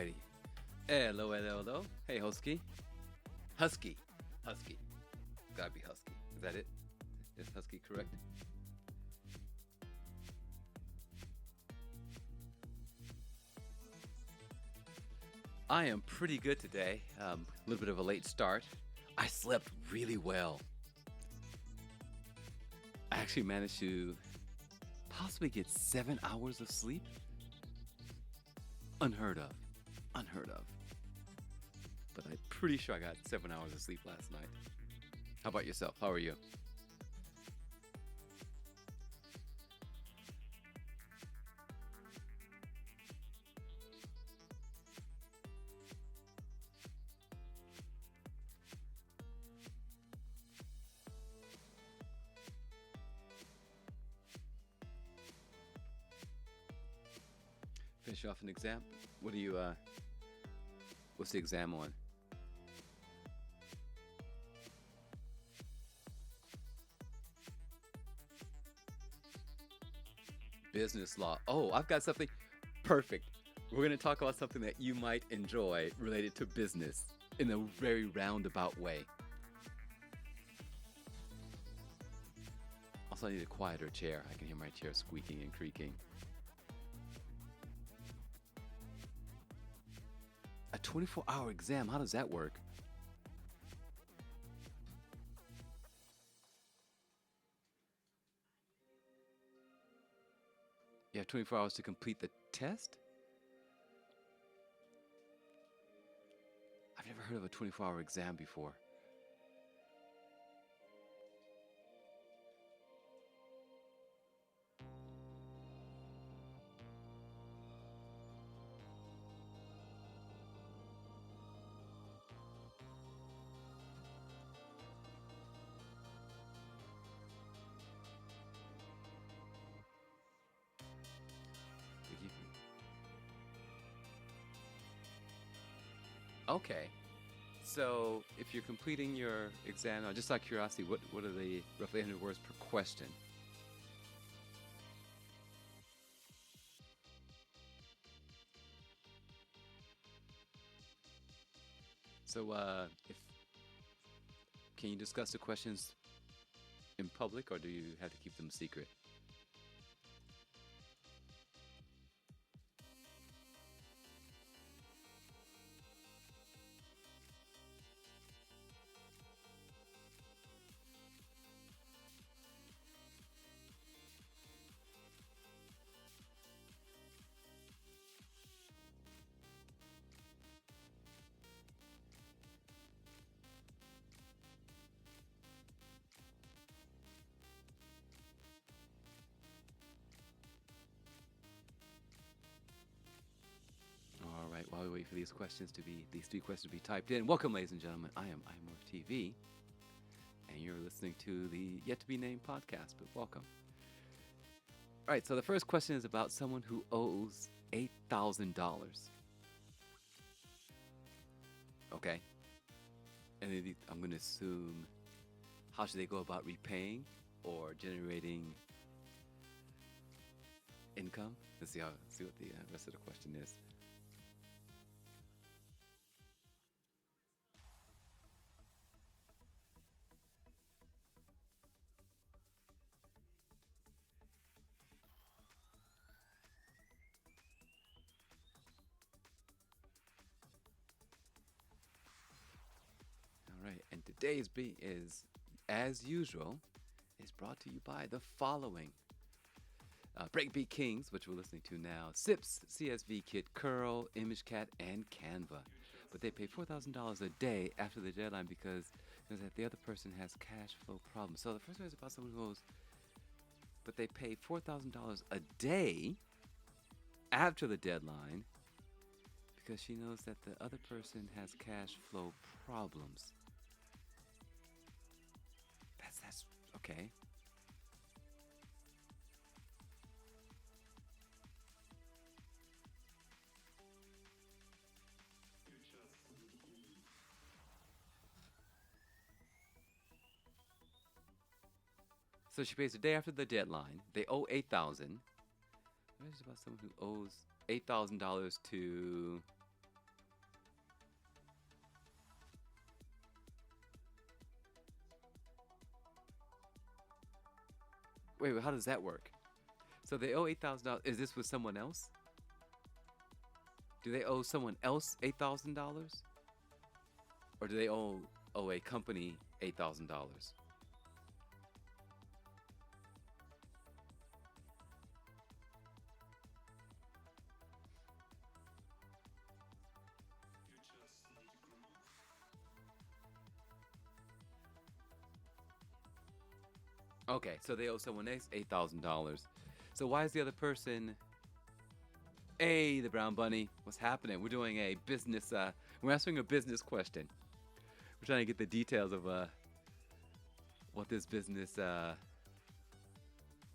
Alrighty. Hello, hello, hello. Hey, Husky. Husky. Husky. Gotta be Husky. Is that it? Is Husky correct? I am pretty good today. A little bit of a late start. I slept really well. I actually managed to possibly get 7 hours of sleep. Unheard of. Unheard of. But I'm pretty sure I got 7 hours of sleep last night. How about yourself? How are you? Finish off an exam? What do you, what's the exam on? Business law. Oh, I've got something perfect. We're going to talk about something that you might enjoy related to business in a very roundabout way. Also, I need a quieter chair. I can hear my chair squeaking and creaking. A 24-hour exam, how does that work? You have 24 hours to complete the test? I've never heard of a 24-hour exam before. Okay. So if you're completing your exam, now just out of curiosity, what are the roughly 100 words per question? So if can you discuss the questions in public, or do you have to keep them secret? All right. While we wait for these three questions to be typed in, welcome, ladies and gentlemen. I am Worth TV, and you're listening to the Yet to Be Named podcast. But welcome. All right. So the first question is about someone who owes $8,000. Okay. And I'm going to assume, how should they go about repaying or generating income? Let's see what the rest of the question is. All right, and today's beat is, as usual, is brought to you by the following. Breakbeat Kings, which we're listening to now, Sips, CSV Kit, Curl, ImageCat, and Canva. But they pay $4,000 a day after the deadline because the other person has cash flow problems. So the first one is about someone who owes, but they pay $4,000 a day after the deadline because she knows that the other person has cash flow problems. That's okay. So she pays the day after the deadline. They owe 8,000. What is it about someone who owes $8,000 to wait, how does that work? So they owe $8,000. Is this with someone else? Do they owe someone else $8,000, or do they owe a company $8,000? Okay, so they owe someone else $8,000. So why is the other person? Hey, the brown bunny, what's happening? We're doing a business. We're answering a business question. We're trying to get the details of what this business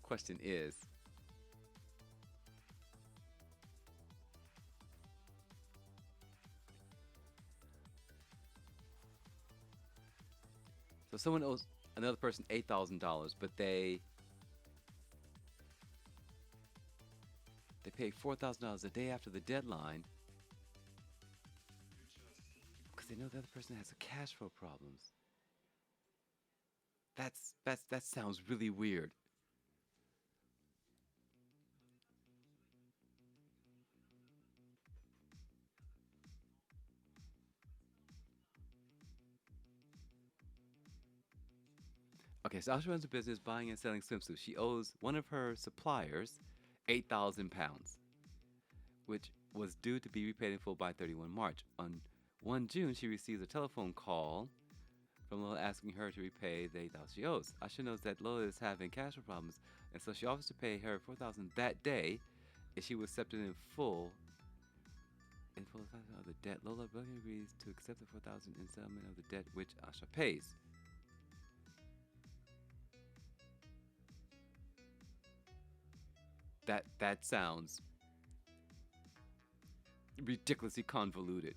question is. So someone owes another person $8,000, but they pay $4,000 a day after the deadline because they know the other person has cash flow problems. That sounds really weird. Okay, so Asha runs a business buying and selling swimsuits. She owes one of her suppliers 8,000 pounds, which was due to be repaid in full by 31 March. On 1 June, she receives a telephone call from Lola asking her to repay the 8,000 she owes. Asha knows that Lola is having cash flow problems, and so she offers to pay her 4,000 that day if she was accepted in full. In full of the debt, Lola begrudgingly agrees to accept the 4,000 in settlement of the debt, which Asha pays. That sounds ridiculously convoluted.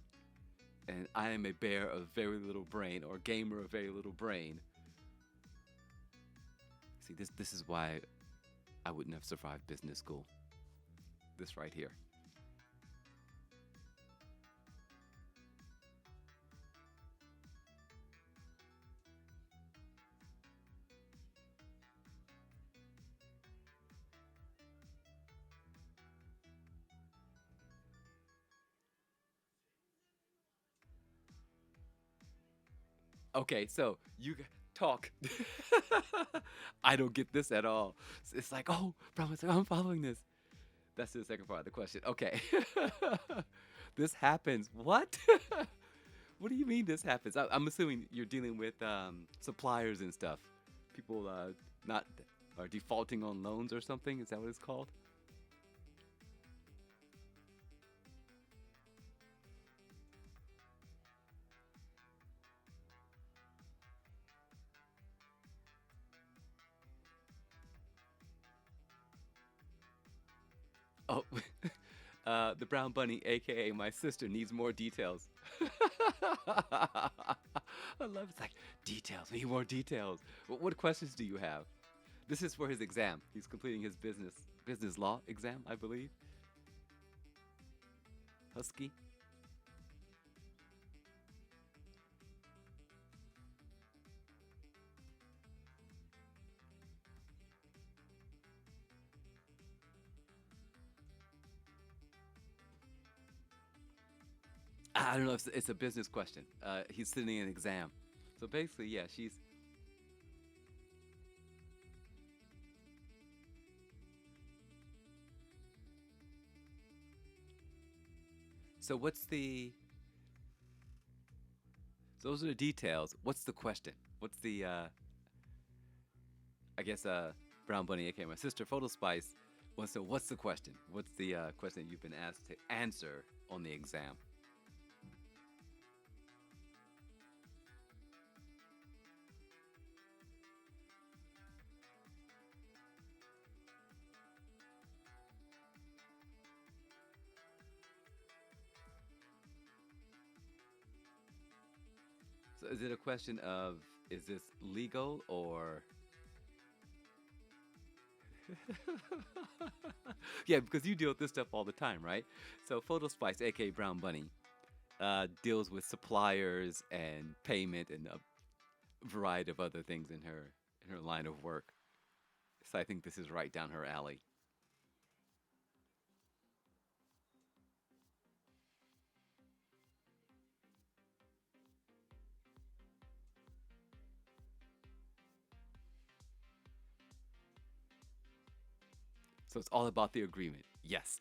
And I am a bear of very little brain, or gamer of very little brain. See, this is why I wouldn't have survived business school. This right here. Okay, so talk. I don't get this at all. It's like, oh, promise, I'm following this. That's the second part of the question. Okay. This happens. What? What do you mean this happens? I'm assuming you're dealing with suppliers and stuff. People not are defaulting on loans or something. Is that what it's called? Oh, the brown bunny, aka my sister, needs more details. I love it's like details. We need more details. What questions do you have? This is for his exam. He's completing his business law exam, I believe. Husky. I don't know if it's a business question. He's sitting in an exam. So basically, yeah, she's. So what's the? So those are the details. What's the question? What's the? I guess Brown Bunny, aka my sister, Photo Spice. What's the question? What's the question you've been asked to answer on the exam? So is it a question of is this legal or yeah, because you deal with this stuff all the time, right? So Photo Spice, aka Brown Bunny, deals with suppliers and payment and a variety of other things in her line of work. So I think this is right down her alley. So it's all about the agreement. Yes.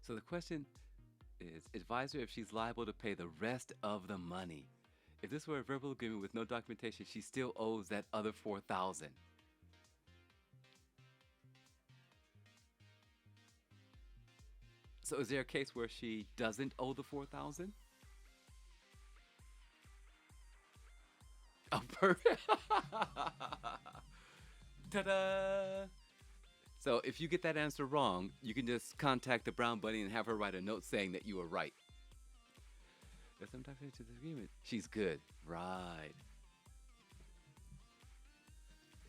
So the question is advise her if she's liable to pay the rest of the money. If this were a verbal agreement with no documentation, she still owes that other 4,000. So is there a case where she doesn't owe the 4,000? Oh, perfect. Ta-da! So if you get that answer wrong, you can just contact the brown bunny and have her write a note saying that you were right. There's some type of disagreement. She's good. Right.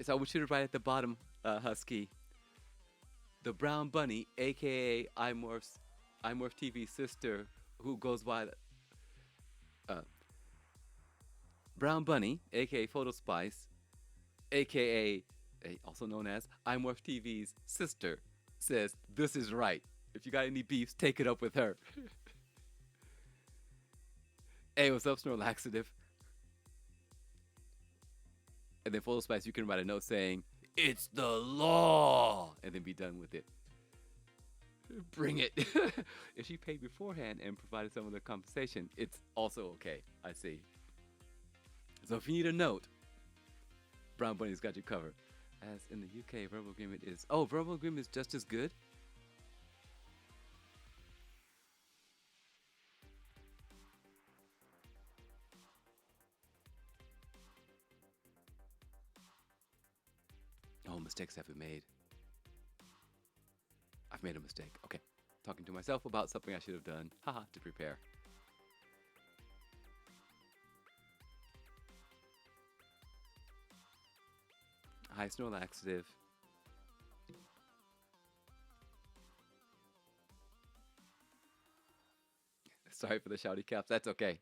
So I want you to write at the bottom, Husky. The brown bunny, aka iMorph's TV sister, who goes by uh, Brown Bunny, aka Photo Spice, aka also known as iMorph TV's sister, says this is right. If you got any beefs, take it up with her. Hey, what's up, Snore Laxative? And then Photo Spice, you can write a note saying, it's the law, and then be done with it. Bring it. If she paid beforehand and provided some of the compensation, it's also okay. I see. So if you need a note, Brown Bunny's got you covered. As in the UK, verbal agreement is... Oh, verbal agreement is just as good? Oh, mistakes have been made. I've made a mistake. Okay. Talking to myself about something I should have done. Haha, to prepare. Hi, Snore Laxative. Sorry for the shouty caps. That's okay.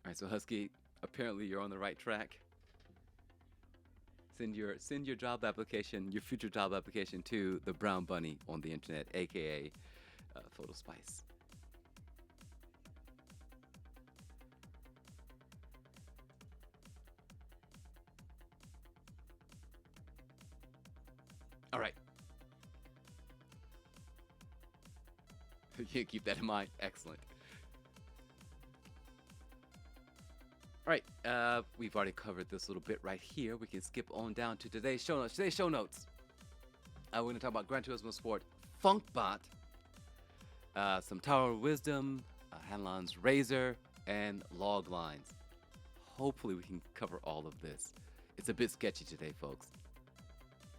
All right, so Husky, apparently you're on the right track. Send your job application, your future job application to the Brown Bunny on the internet, aka Photo Spice. All right. You keep that in mind. Excellent. All right, we've already covered this little bit right here. We can skip on down to today's show notes. Today's show notes. We're going to talk about Gran Turismo Sport, Funkbot, some Tower of Wisdom, Hanlon's Razor, and log lines. Hopefully we can cover all of this. It's a bit sketchy today, folks.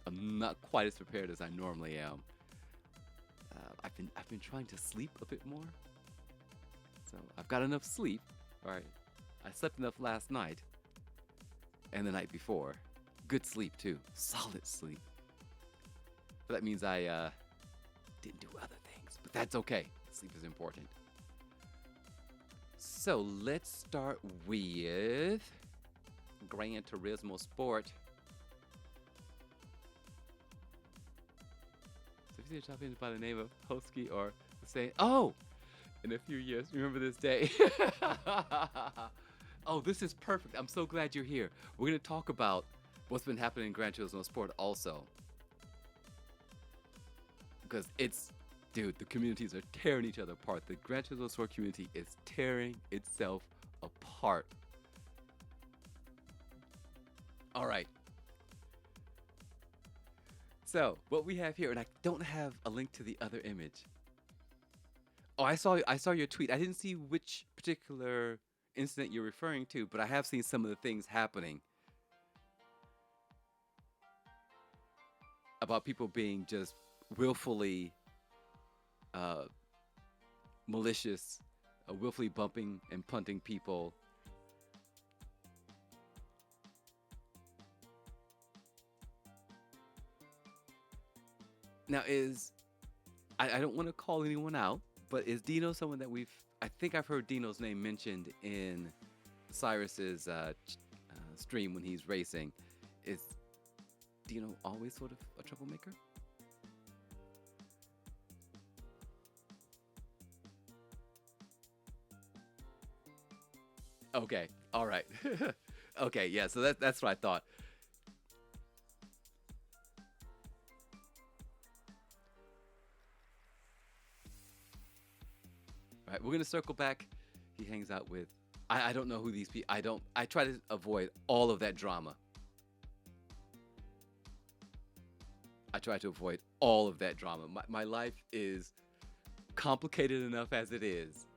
I'm not quite as prepared as I normally am. I've been trying to sleep a bit more, so I've got enough sleep. All right, I slept enough last night and the night before. Good sleep too, solid sleep. But that means I didn't do other things, but that's okay. Sleep is important. So let's start with Gran Turismo Sport. So if you see a champion by the name of Hosky or say, oh, in a few years, remember this day. Oh, this is perfect. I'm so glad you're here. We're going to talk about what's been happening in Gran Turismo Sport also. Because dude, the communities are tearing each other apart. The Gran Turismo Sport community is tearing itself apart. All right. So, what we have here, and I don't have a link to the other image. Oh, I saw your tweet. I didn't see which particular incident you're referring to, but I have seen some of the things happening. about people being just willfully uh, malicious, willfully bumping and punting people. Now, I don't want to call anyone out, but is Dino someone that we've? I think I've heard Dino's name mentioned in Cyrus's stream when he's racing. Is Dino always sort of a troublemaker? Okay, all right. Okay, yeah. So that's what I thought. All right, we're gonna circle back. He hangs out with. I don't know who these people. I don't. I try to avoid all of that drama. I try to avoid all of that drama. My life is complicated enough as it is,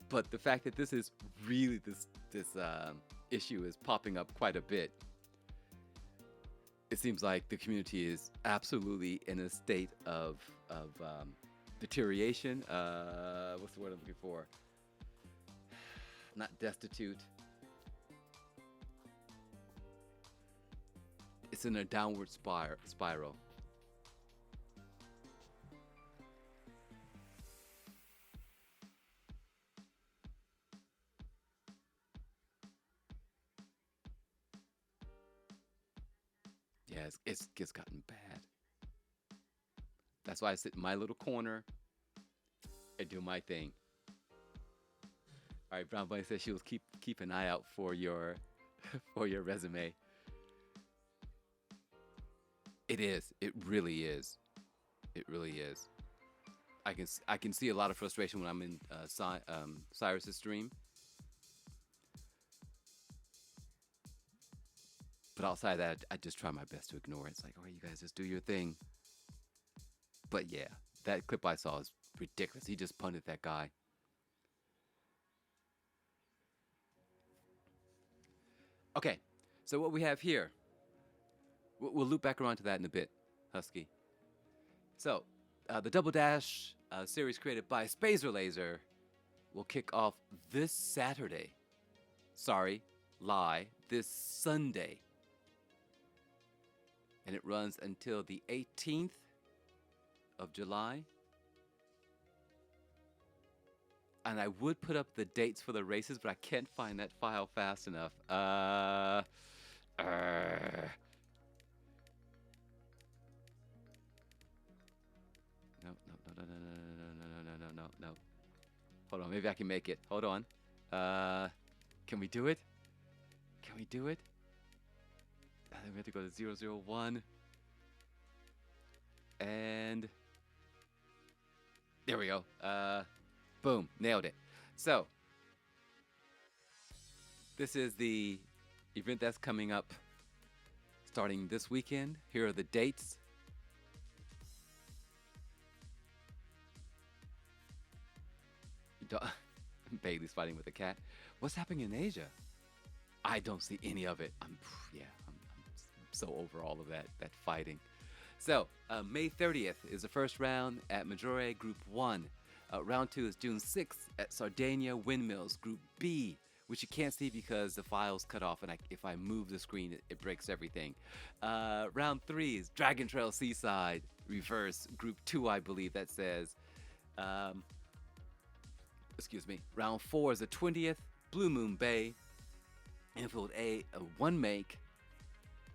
but the fact that this is really this issue is popping up quite a bit. It seems like the community is absolutely in a state of deterioration. What's the word I'm looking for? Not destitute. It's in a downward spiral. Yeah, it's gotten bad. That's why I sit in my little corner and do my thing. All right, Brown Bunny says she will keep an eye out for your for your resume. It is. It really is. It really is. I can see a lot of frustration when I'm in Cyrus's stream, but outside of that, I just try my best to ignore it. It's like, all right, you guys just do your thing. But yeah, that clip I saw is ridiculous. He just punted that guy. Okay, so what we have here, we'll loop back around to that in a bit, Husky. So, the Double Dash series created by Spazer Laser will kick off this Saturday. Sorry, lie, this Sunday. And it runs until the 18th of July. And I would put up the dates for the races, but I can't find that file fast enough. No, no, no, no, no, no, no, no, no, no, no. Hold on, maybe I can make it. Hold on. Can we do it? Can we do it? Then we have to go to 001. And there we go. Boom, nailed it. So, this is the event that's coming up starting this weekend. Here are the dates. Bailey's fighting with a cat. What's happening in Asia? I don't see any of it. I'm so over all of that fighting. So, May 30th is the first round at Majore Group 1. Round 2 is June 6th at Sardinia Windmills Group B, which you can't see because the file's cut off, and if I move the screen, it breaks everything. Round 3 is Dragon Trail Seaside Reverse Group 2, I believe that says. Excuse me. Round 4 is the 20th, Blue Moon Bay, Infield A, a 1 make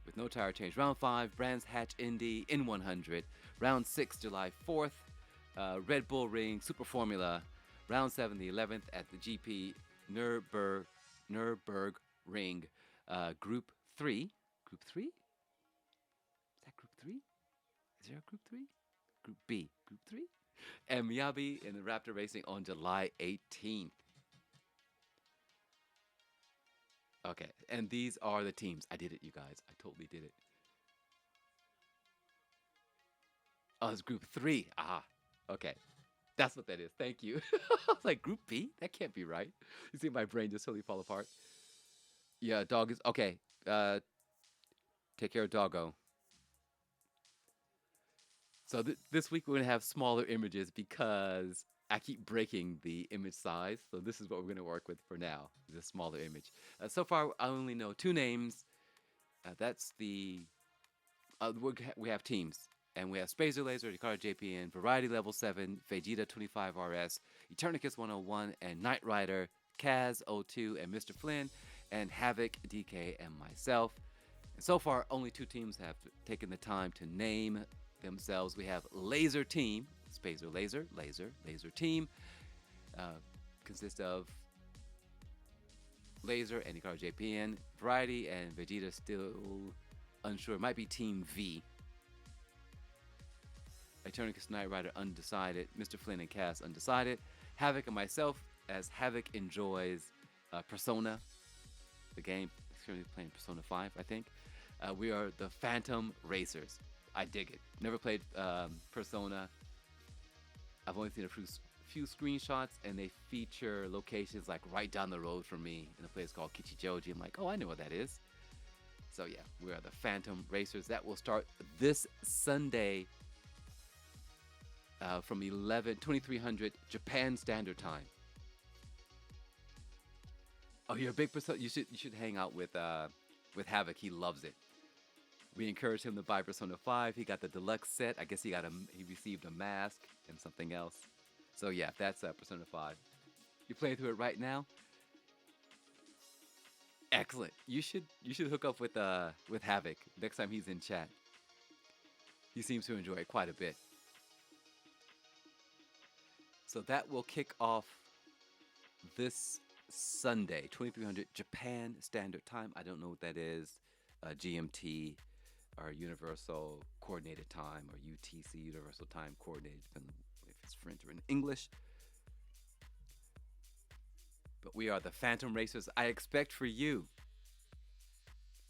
with no tire change. Round 5, Brands Hatch Indy in 100. Round 6, July 4th, Red Bull Ring Super Formula. Round 7, the 11th at the GP Nürburgring Group 3. Group 3? Is that Group 3? Is there a Group 3? Group B. Group 3? And Miyabi in the Raptor Racing on July 18th. Okay, and these are the teams. I did it, you guys. I totally did it. Oh, it's Group 3. Ah, okay. That's what that is. Thank you. I was like, Group B? That can't be right. You see my brain just totally fall apart. Yeah, dog is... Okay, take care of Doggo. So this week we're going to have smaller images because I keep breaking the image size. So this is what we're going to work with for now, the smaller image. So far, I only know two names. That's the we have teams, and we have Spacer Laser, Ricardo JPN, Variety Level 7, Vegeta 25RS, Eternicus 101, and Knight Rider, Kaz 02, and Mr. Flynn, and Havoc, DK, and myself. And so far, only two teams have taken the time to name themselves. We have Laser Team, Spacer Laser, Laser Team, uh, consists of Laser and Ricardo JPN, Variety, and Vegeta still unsure. It might be Team V. Eternicus Knight Rider undecided. Mr. Flynn and Cass undecided. Havoc and myself, as Havoc enjoys Persona, the game. He's currently playing Persona 5, I think. We are the Phantom Racers. I dig it. Never played Persona. I've only seen a few screenshots, and they feature locations like right down the road from me in a place called Kichijoji. I'm like, oh, I know what that is. So yeah, we are the Phantom Racers. That will start this Sunday from 2300 Japan Standard Time. Oh, you're a big Persona. You should hang out with Havoc. He loves it. We encouraged him to buy Persona 5. He got the deluxe set. I guess he received a mask and something else. So yeah, that's Persona 5. You playing through it right now? Excellent. You should hook up with Havoc next time he's in chat. He seems to enjoy it quite a bit. So that will kick off this Sunday, 2300 Japan Standard Time. I don't know what that is. GMT or Universal Coordinated Time, or UTC, Universal Time Coordinated, depending if it's French or in English. But we are the Phantom Racers. I expect for you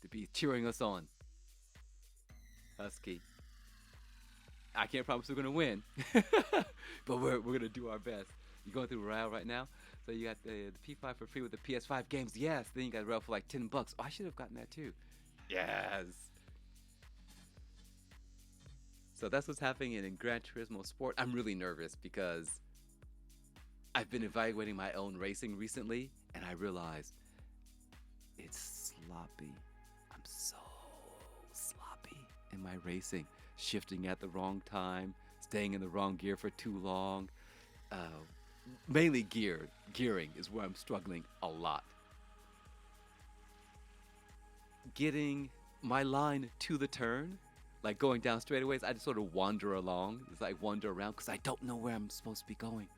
to be cheering us on. Husky. I can't promise we're going to win, but we're going to do our best. You're going through Rail right now? So you got the P5 for free with the PS5 games. Yes. Then you got Rail for like $10. Oh, I should have gotten that too. Yes. So that's what's happening in Gran Turismo Sport. I'm really nervous because I've been evaluating my own racing recently, and I realized it's sloppy. I'm so sloppy in my racing. Shifting at the wrong time, staying in the wrong gear for too long. Mainly gearing is where I'm struggling a lot. Getting my line to the turn, like going down straightaways, I just sort of wander along. It's like wander around because I don't know where I'm supposed to be going.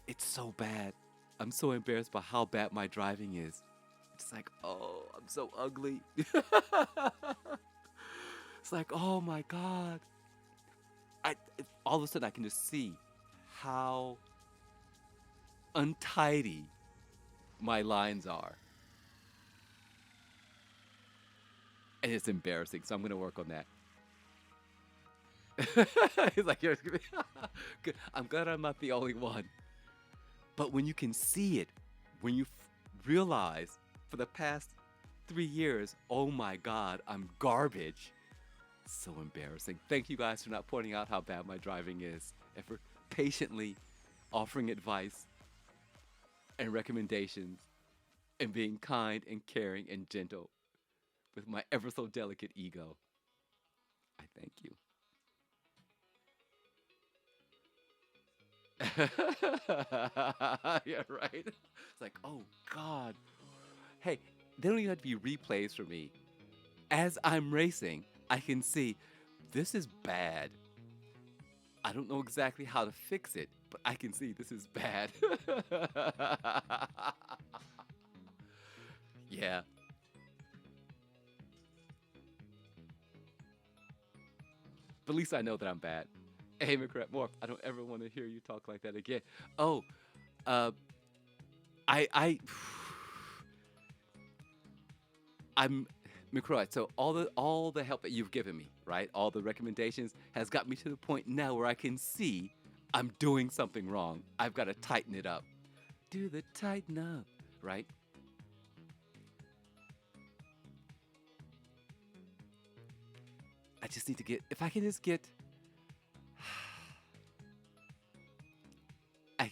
It's so bad. I'm so embarrassed by how bad my driving is. It's like, oh, I'm so ugly. It's like, oh my God. All of a sudden I can just see how untidy my lines are. And it's embarrassing, so I'm going to work on that. He's like, I'm glad I'm not the only one. But when you can see it, when you realize for the past 3 years, oh my God, I'm garbage. So embarrassing. Thank you guys for not pointing out how bad my driving is and for patiently offering advice and recommendations and being kind and caring and gentle with my ever so delicate ego. I thank you. Yeah, right. It's like, oh God. Hey, they don't even have to be replays for me. As I'm racing, I can see this is bad. I don't know exactly how to fix it, but I can see this is bad. Yeah. But at least I know that I'm bad. Hey, McCrap Morph, I don't ever want to hear you talk like that again. Oh, I I'm McCroy. So all the help that you've given me, right? All the recommendations has got me to the point now where I can see I'm doing something wrong. I've got to tighten it up. Do the tighten up, right? I just need to get, if I can just get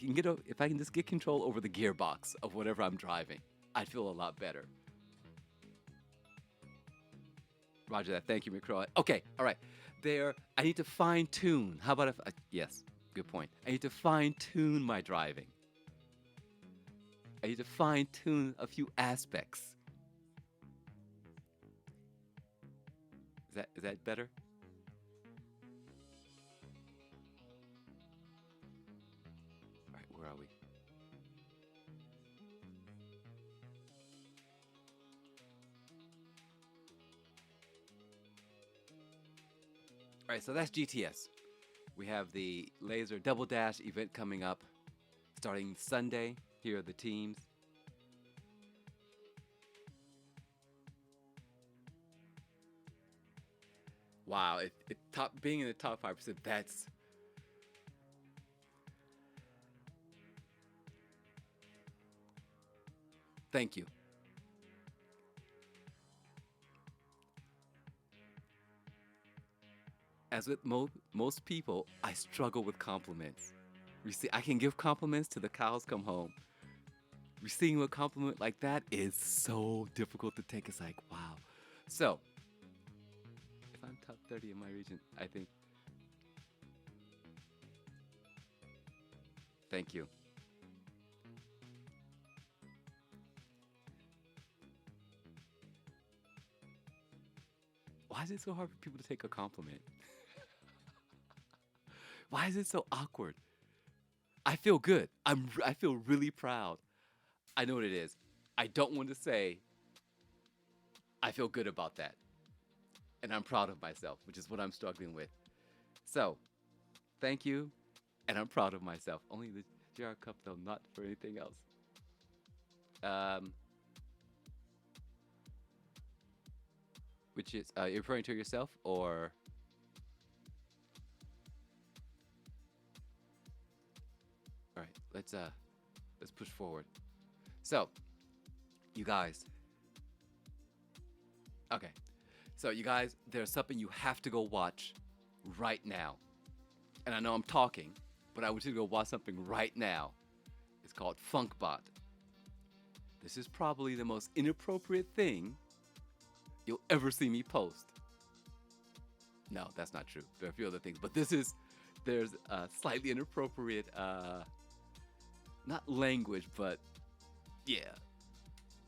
if I can just get control over the gearbox of whatever I'm driving, I'd feel a lot better. Roger that. Thank you, McCroy. Okay, all right. I need to fine tune. How about if? Yes, good point. I need to fine tune my driving. I need to fine tune a few aspects. Is that better? All right, where are we? All right, so that's GTS. We have the Laser Double Dash event coming up starting Sunday. Here are the teams. Wow, being in the top 5%, that's thank you. As with most people, I struggle with compliments. I can give compliments till the cows come home. Receiving a compliment like that is so difficult to take. It's like, wow. So, if I'm top 30 in my region, I think. Thank you. Why is it so hard for people to take a compliment? Why is it so awkward? I feel good. I feel really proud. I know what it is. I don't want to say I feel good about that. And I'm proud of myself, which is what I'm struggling with. So, thank you. And I'm proud of myself. Only the GR Cup, though, not for anything else. Which is, you're referring to yourself or? All right, let's push forward. So, you guys. Okay. So, you guys, there's something you have to go watch right now. And I know I'm talking, but I want you to go watch something right now. It's called Funkbot. This is probably the most inappropriate thing you'll ever see me post. No, that's not true. There are a few other things, but there's a slightly inappropriate, not language, but yeah,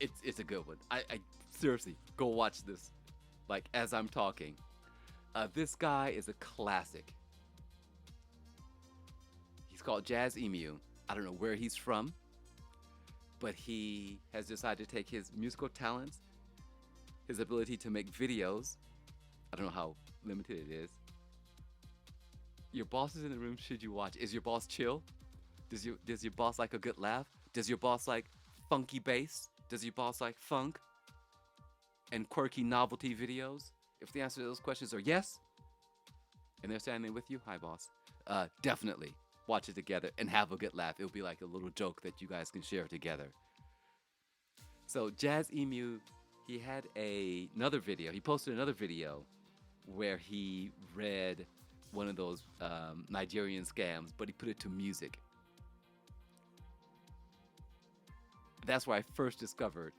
it's a good one. I seriously, go watch this, like as I'm talking. This guy is a classic. He's called Jazz Emu. I don't know where he's from, but he has decided to take his musical talents, his ability to make videos. I don't know how limited it is. Your boss is in the room. Should you watch? Is your boss chill? Does your boss like a good laugh? Does your boss like funky bass? Does your boss like funk and quirky novelty videos? If the answer to those questions are yes, and they're standing there with you, hi boss, definitely watch it together and have a good laugh. It'll be like a little joke that you guys can share together. So Jazz Emu, he had another video. He posted another video where he read one of those Nigerian scams, but he put it to music. That's where I first discovered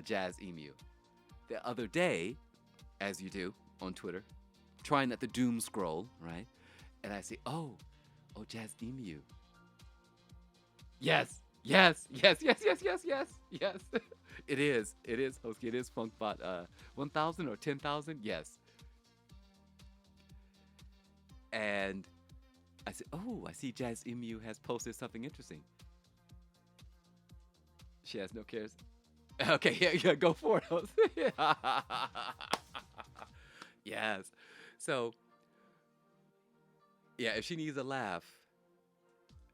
Jazz Emu. The other day, as you do on Twitter, trying not to doom scroll, right? And I say, oh, Jazz Emu. Yes. It is, Hosky. It is Funkbot 1,000 or 10,000. Yes. And I said, I see Jazz Emu has posted something interesting. She has no cares. Okay, yeah, go for it. Yes. So, yeah, if she needs a laugh,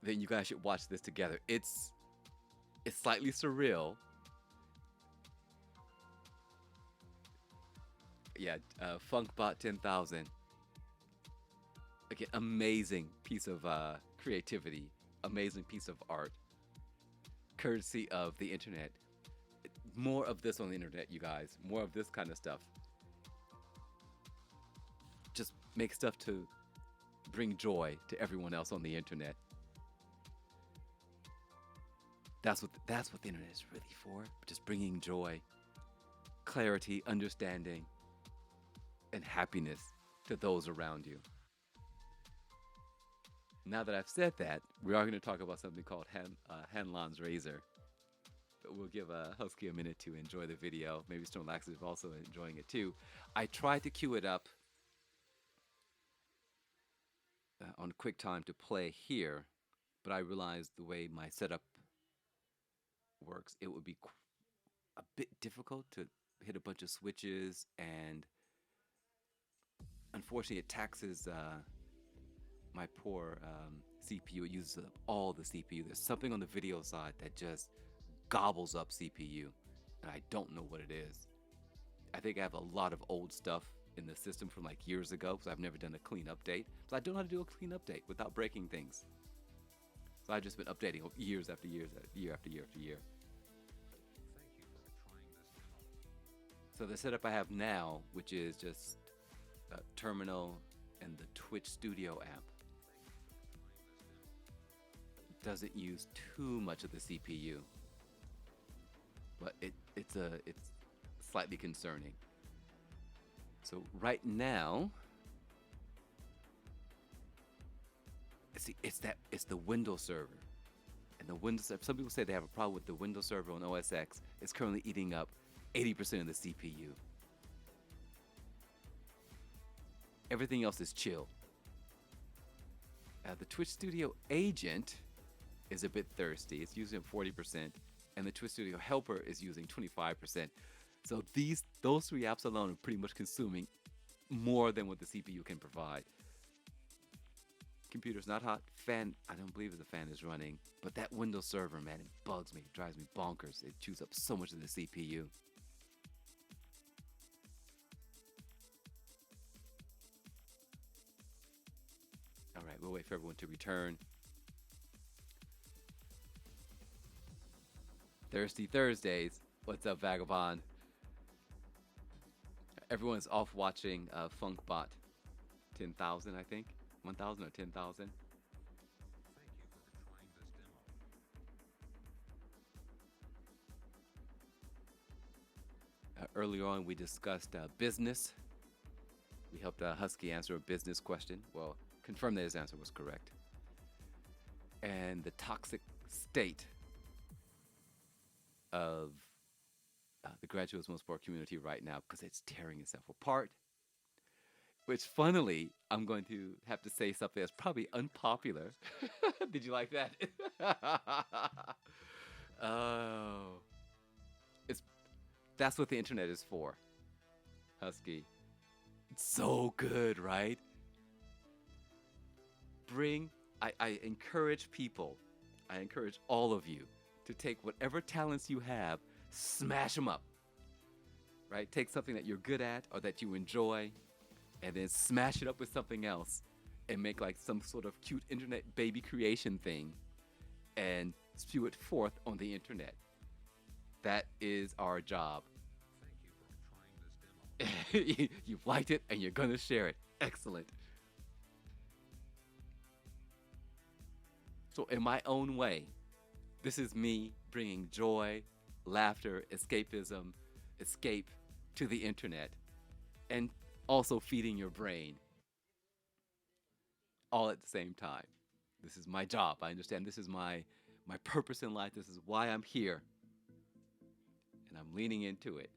then you guys should watch this together. It's slightly surreal. Yeah, Funkbot 10,000. Again, amazing piece of creativity, amazing piece of art, courtesy of the internet. More of this on the internet, you guys. More of this kind of stuff. Just make stuff to bring joy to everyone else on the internet. That's what the internet is really for. Just bringing joy, clarity, understanding, and happiness to those around you. Now that I've said that, we are going to talk about something called Hanlon's Razor. But we'll give Husky a minute to enjoy the video. Maybe Stone Laxative is also enjoying it too. I tried to cue it up on QuickTime to play here, but I realized the way my setup works, it would be a bit difficult to hit a bunch of switches, and unfortunately, it taxes my poor CPU. It uses up all the CPU. There's something on the video side that just gobbles up CPU, and I don't know what it is. I think I have a lot of old stuff in the system from like years ago because I've never done a clean update. So I don't know how to do a clean update without breaking things. So I've just been updating years after years, year after year after year. So the setup I have now, which is just a terminal and the Twitch Studio app, doesn't use too much of the CPU, but it's slightly concerning. So right now, see, it's the Windows server, and the Windows. Some people say they have a problem with the Windows server on OS X. It's currently eating up 80% of the CPU. Everything else is chill. The Twitch Studio agent is a bit thirsty. It's using 40%, and the Twitch Studio helper is using 25%. So those three apps alone are pretty much consuming more than what the CPU can provide. Computer's not hot. Fan, I don't believe the fan is running, but that Windows server, man, it bugs me. It drives me bonkers. It chews up so much of the CPU. All right, we'll wait for everyone to return. Thirsty Thursdays. What's up, Vagabond? Everyone's off watching Funkbot 10,000, I think. 1,000 or 10,000. Earlier on, we discussed business. We helped Husky answer a business question. Well, confirm that his answer was correct. And the toxic state of the graduate sport community right now, because it's tearing itself apart. Which, funnily, I'm going to have to say something that's probably unpopular. Did you like that? Oh, that's what the internet is for, Husky. It's so good, right? I encourage people, I encourage all of you to take whatever talents you have, smash them up, right? Take something that you're good at or that you enjoy, and then smash it up with something else and make like some sort of cute internet baby creation thing and spew it forth on the internet. That is our job. Thank you for trying this demo. You've liked it and you're gonna share it. Excellent. So in my own way, this is me bringing joy, laughter, escapism, escape to the internet, and also feeding your brain all at the same time. This is my job. I understand this is my purpose in life. This is why I'm here. And I'm leaning into it.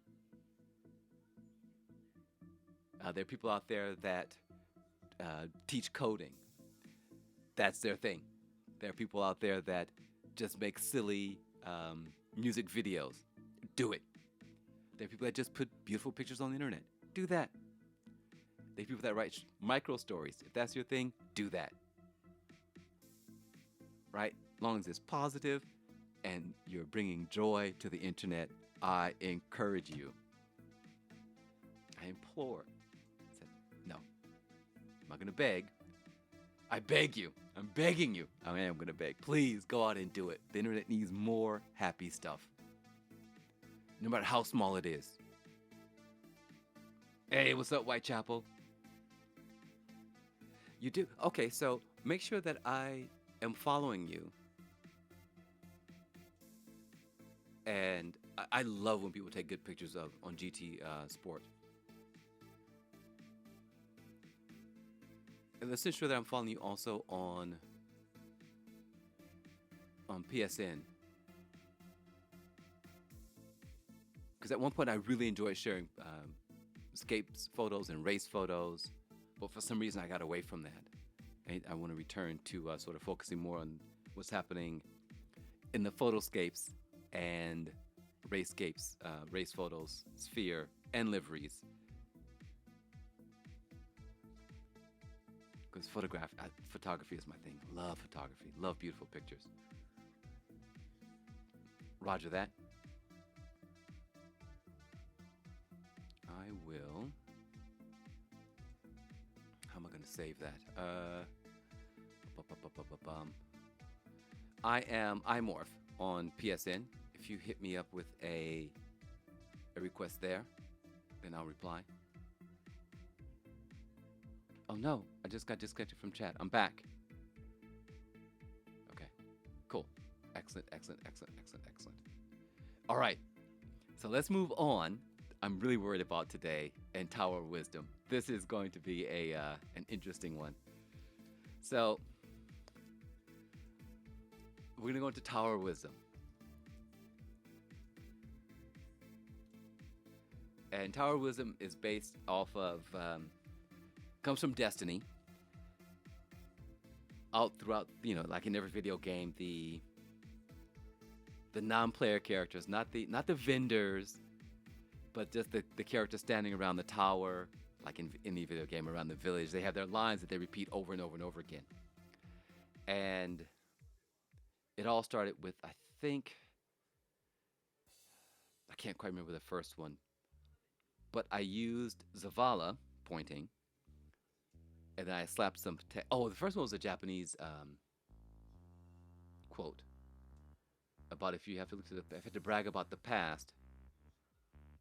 There are people out there that teach coding. That's their thing. There are people out there that just make silly music videos. Do it. There are people that just put beautiful pictures on the internet. Do that. There are people that write micro stories. If that's your thing, do that. Right? As long as it's positive and you're bringing joy to the internet, I encourage you. I implore. I said, no, I'm not going to beg. I beg you. I'm begging you. I am going to beg. Please go out and do it. The internet needs more happy stuff. No matter how small it is. Hey, what's up, Whitechapel? You do? Okay, so make sure that I am following you And I love when people take good pictures of on GT Sport. And let's ensure that I'm following you also on PSN. Because at one point I really enjoyed sharing escapes photos and race photos, but for some reason I got away from that. I want to return to sort of focusing more on what's happening in the photoscapes and racescapes, race photos, sphere, and liveries. Because photography is my thing. Love photography. Love beautiful pictures. Roger that. I will. How am I going to save that? I am iMorph on PSN. If you hit me up with a request there, then I'll reply. Oh no, I just got disconnected from chat. I'm back. Okay, cool. Excellent. All right, so let's move on. I'm really worried about today and Tower of Wisdom. This is going to be an interesting one. So we're gonna go into Tower of Wisdom. And Tower of Wisdom is based off of, comes from Destiny. Out throughout, like in every video game, the non-player characters, not the vendors, but just the characters standing around the tower, like in the video game, around the village. They have their lines that they repeat over and over and over again. And it all started with, I can't quite remember the first one, but I used Zavala pointing, and then I slapped some the first one was a Japanese quote about if you have to brag about the past,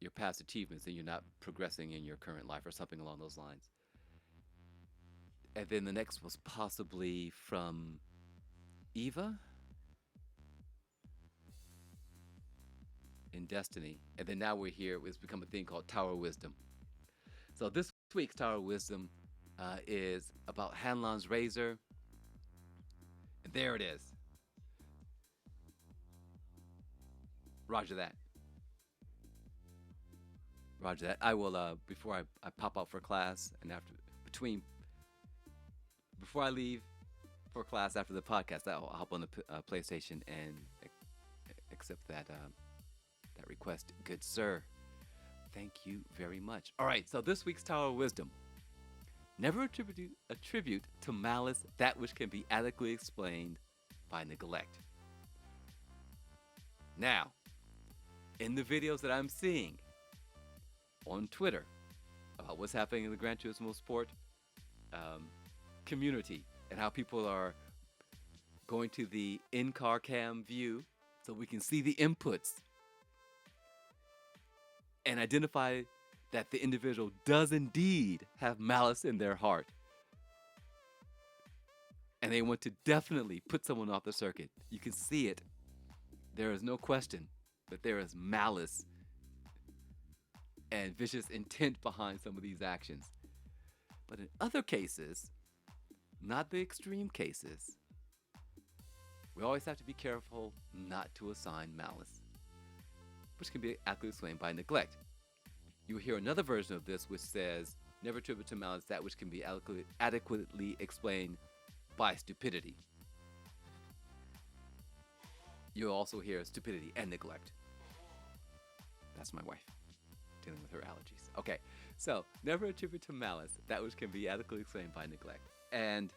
your past achievements, then you're not progressing in your current life, or something along those lines. And then the next was possibly from Eva in Destiny. And then now we're here. It's become a thing called Tower of Wisdom. So this week's Tower of Wisdom is about Hanlon's Razor. And there it is. Roger that. I will, before I pop out for class, and before I leave for class after the podcast, I'll hop on the PlayStation and accept that request. Good sir. Thank you very much. All right, so this week's Tower of Wisdom. Never attribute to malice that which can be adequately explained by neglect. Now, in the videos that I'm seeing on Twitter about what's happening in the Gran Turismo Sport community, and how people are going to the in-car cam view so we can see the inputs and identify that the individual does indeed have malice in their heart, and they want to definitely put someone off the circuit. You can see it. There is no question that there is malice and vicious intent behind some of these actions. But in other cases, not the extreme cases, we always have to be careful not to assign malice, which can be accurately explained by neglect. You will hear another version of this which says, never attribute to malice that which can be adequately explained by stupidity. You'll also hear stupidity and neglect. That's my wife dealing with her allergies. Okay, so never attribute to malice that which can be adequately explained by neglect. And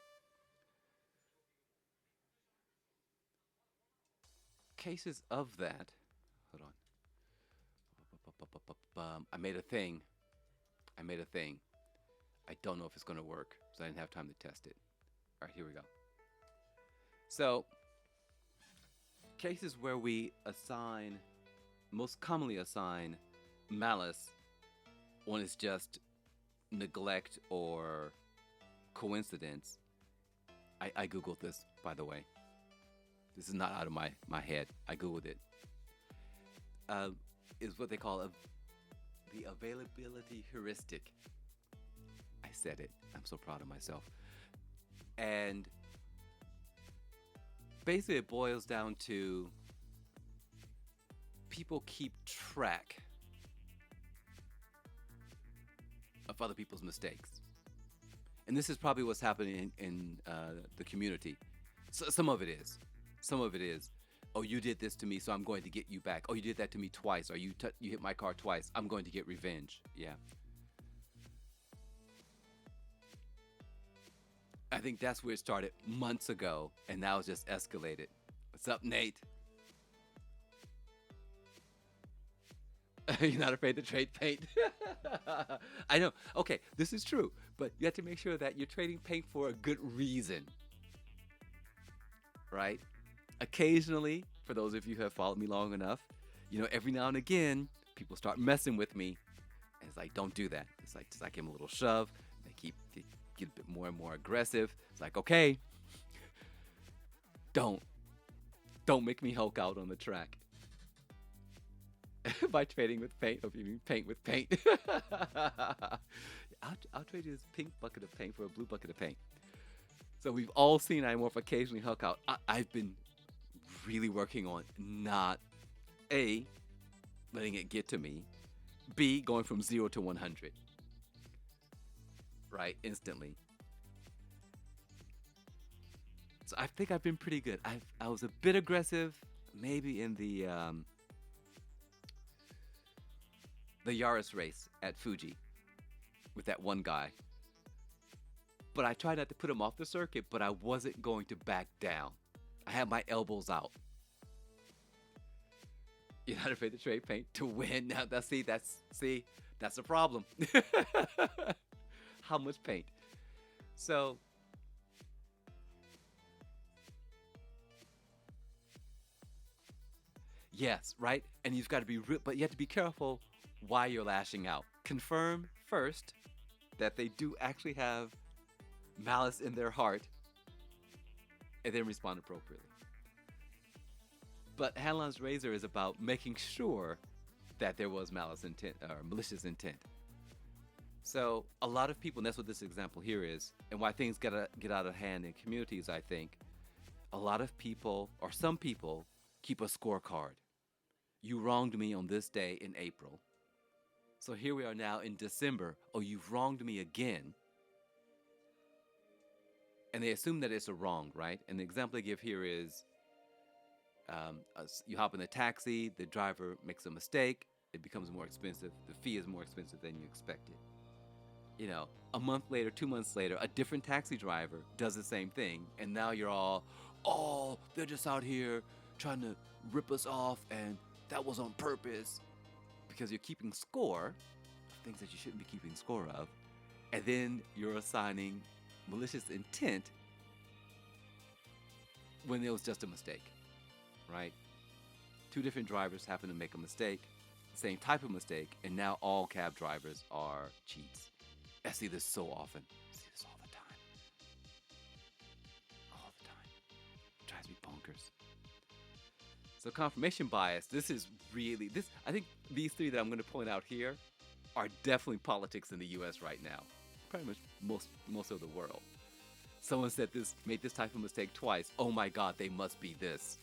cases of that, hold on. I made a thing. I don't know if it's going to work, so I didn't have time to test it. All right, here we go. So, cases where we most commonly assign malice when it's just neglect or coincidence. I Googled this, by the way. This is not out of my head. I Googled it. uh, is what they call the availability heuristic. I said it. I'm so proud of myself. And basically, it boils down to people keep track of other people's mistakes. And this is probably what's happening in the community. So, some of it is. Some of it is. Oh, you did this to me, so I'm going to get you back. Oh, you did that to me twice. Or you hit my car twice. I'm going to get revenge. Yeah. I think that's where it started months ago, and now it's just escalated. What's up, Nate? You're not afraid to trade paint? I know. Okay, this is true, but you have to make sure that you're trading paint for a good reason, right? Occasionally, for those of you who have followed me long enough, every now and again, people start messing with me, and it's like, don't do that. It's like, just like give them a little shove. They get a bit more and more aggressive. It's like, okay, don't make me Hulk out on the track. By trading with paint, or if you mean paint with paint. I'll trade you this pink bucket of paint for a blue bucket of paint. So we've all seen I morph occasionally Hulk out. I've been really working on not A, letting it get to me, B, going from 0 to 100, right, instantly. So I think I've been pretty good. I was a bit aggressive, maybe in the Yaris race at Fuji with that one guy. But I tried not to put him off the circuit, but I wasn't going to back down. I had my elbows out. You're not afraid to trade paint to win. Now, that's a problem. How much paint? So, yes, right? And you've got to be but you have to be careful why you're lashing out. Confirm first that they do actually have malice in their heart, and then respond appropriately. But Hanlon's razor is about making sure that there was malice intent or malicious intent. So a lot of people, and that's what this example here is, and why things get out of hand in communities, I think, a lot of people, or some people, keep a scorecard. You wronged me on this day in April. So here we are now in December. Oh, you've wronged me again. And they assume that it's a wrong, right? And the example they give here is you hop in a taxi, the driver makes a mistake, it becomes more expensive, the fee is more expensive than you expected. A month later, 2 months later, a different taxi driver does the same thing, and now you're all, oh, they're just out here trying to rip us off, and that was on purpose. Because you're keeping score of things that you shouldn't be keeping score of, and then you're assigning malicious intent when it was just a mistake, right? Two different drivers happen to make a mistake, same type of mistake, and now all cab drivers are cheats. I see this so often. I see this all the time. All the time. It drives me bonkers. So confirmation bias, this is really, I think these three that I'm going to point out here are definitely politics in the US right now. Pretty much most of the world. Someone made this type of mistake twice. Oh my God, they must be this.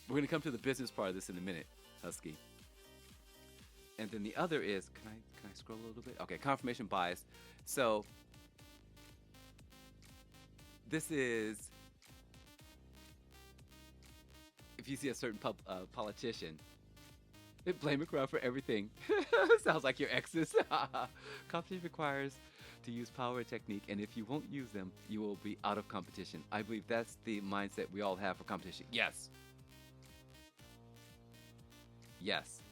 We're going to come to the business part of this in a minute, Husky. And then the other is, can I scroll a little bit? Okay, confirmation bias. So this is, if you see a certain politician, they blame a crowd for everything. Sounds like your exes. Competition requires to use power and technique, and if you won't use them, you will be out of competition. I believe that's the mindset we all have for competition. Yes. Yes.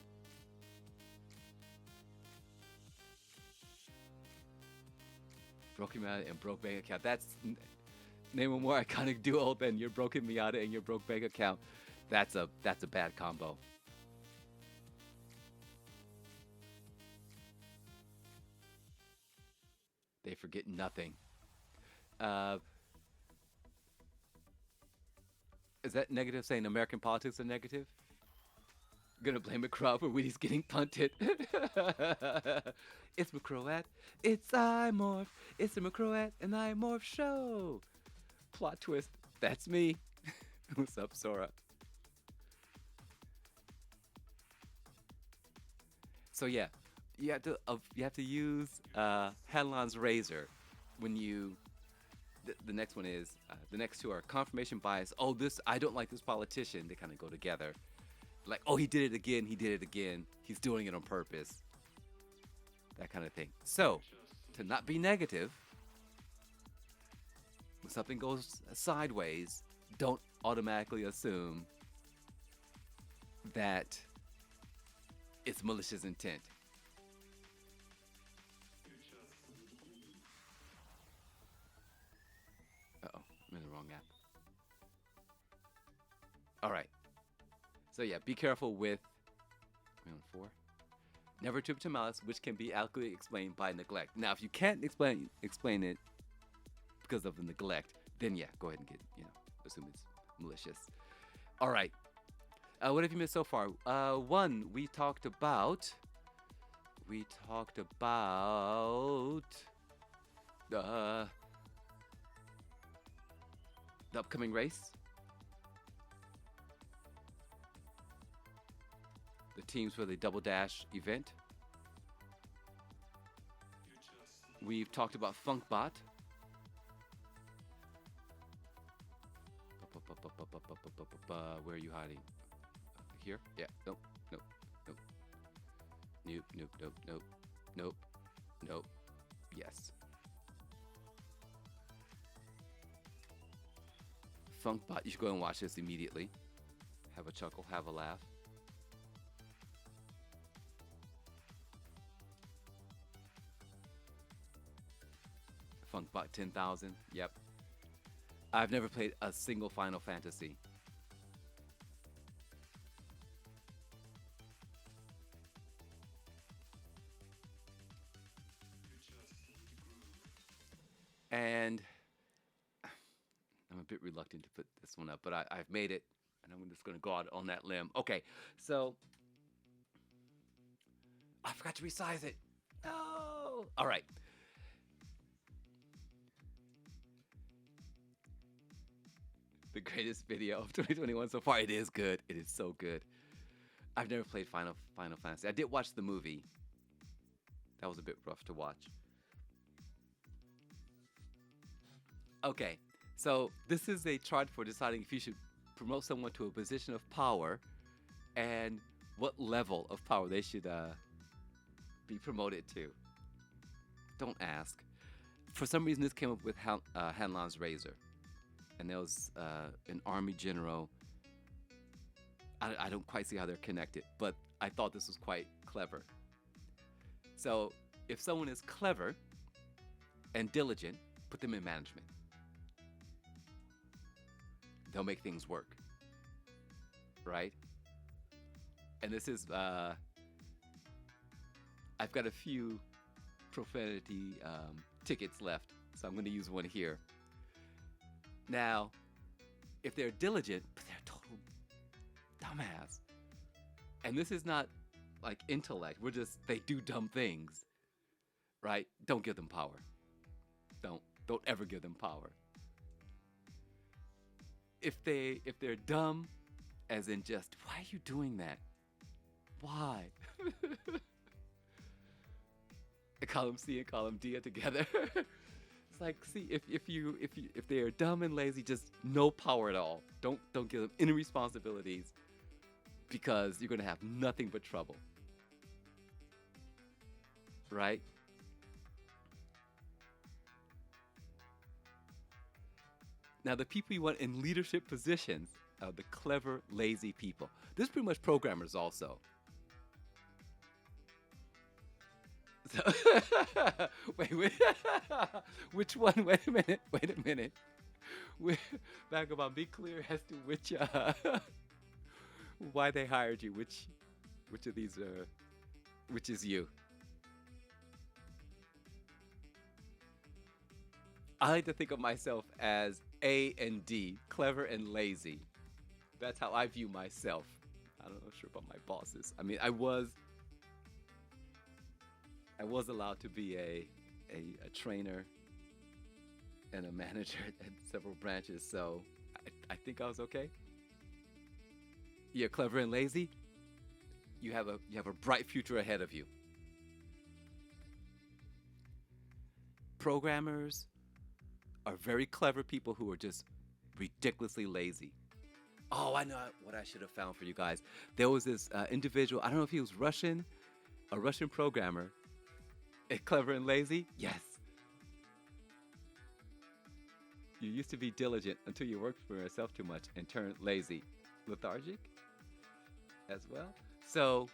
Broke Miata and broke bank account. That's name a more iconic duo than your broken Miata and your broke bank account. That's a bad combo. They forget nothing. Is that negative saying American politics are negative? Gonna blame McCraw for Wheaties getting punted. It's McCroat. It's iMorph. It's the McCroat and iMorph show. Plot twist. That's me. What's up, Sora? So yeah, you have to use Hadlon's razor when you. The next one is the next two are confirmation bias. Oh, this I don't like this politician. They kind of go together. Like, oh, he did it again. He did it again. He's doing it on purpose. That kind of thing. So, to not be negative, when something goes sideways, don't automatically assume that it's malicious intent. Uh-oh, I'm in the wrong app. All right. So yeah, be careful with. We're on 4. Never attribute to malice, which can be adequately explained by neglect. Now, if you can't explain it because of the neglect, then yeah, go ahead and assume it's malicious. All right. What have you missed so far? One, we talked about uh, the upcoming race. The teams for the Double Dash event. We've talked about Funkbot. Where are you hiding? Here? Yeah. Nope. Nope. Nope. Nope. Nope. Nope. Nope. Nope. Nope. Yes. Funkbot. You should go and watch this immediately. Have a chuckle. Have a laugh. Funkbot 10,000. Yep. I've never played a single Final Fantasy. And I'm a bit reluctant to put this one up, but I've made it, and I'm just going to go out on that limb. Okay, so I forgot to resize it. No. All right. The greatest video of 2021 so far. It is good. It is so good. I've never played Final Fantasy. I did watch the movie. That was a bit rough to watch. Okay, so this is a chart for deciding if you should promote someone to a position of power and what level of power they should be promoted to. Don't ask. For some reason, this came up with Hanlon's razor. And there was an army general. I don't quite see how they're connected, but I thought this was quite clever. So if someone is clever and diligent, put them in management. They'll make things work, right? And this is, I've got a few profanity tickets left, so I'm going to use one here. Now, if they're diligent, but they're a total dumbass, and this is not like intellect, they do dumb things, right? Don't give them power. Don't ever give them power. If they're dumb, as in just, why are you doing that? Why? Column C and column D are together. It's like, see, if they are dumb and lazy, just no power at all. Don't give them any responsibilities, because you're gonna have nothing but trouble. Right? Now, the people you want in leadership positions are the clever, lazy people. This is pretty much programmers also. So wait. Which one? Wait a minute. Vagabond, be clear as to which, why they hired you. Which of these which is you? I like to think of myself as A and D, clever and lazy. That's how I view myself. I don't know sure about my bosses. I mean, I was allowed to be a trainer and a manager at several branches, so I think I was okay. You're clever and lazy. You have a bright future ahead of you. Programmers are very clever people who are just ridiculously lazy. Oh, I know what I should have found for you guys. There was this individual. I don't know if he was Russian, a Russian programmer. Clever and lazy. Yes. You used to be diligent until you worked for yourself too much and turned lazy, lethargic as well. So,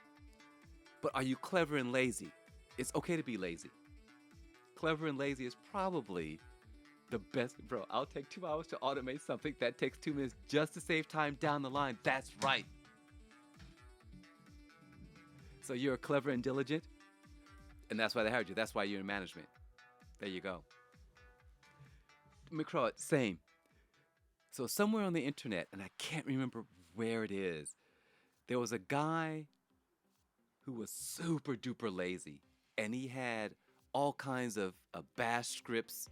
but are you clever and lazy? It's okay to be lazy. Clever and lazy is probably the best. Bro, I'll take 2 hours to automate something that takes 2 minutes just to save time down the line. That's right. So you're clever and diligent, and that's why they hired you. That's why you're in management. There you go. McCraw, same. So somewhere on the internet, and I can't remember where it is, there was a guy who was super duper lazy, and he had all kinds of bash scripts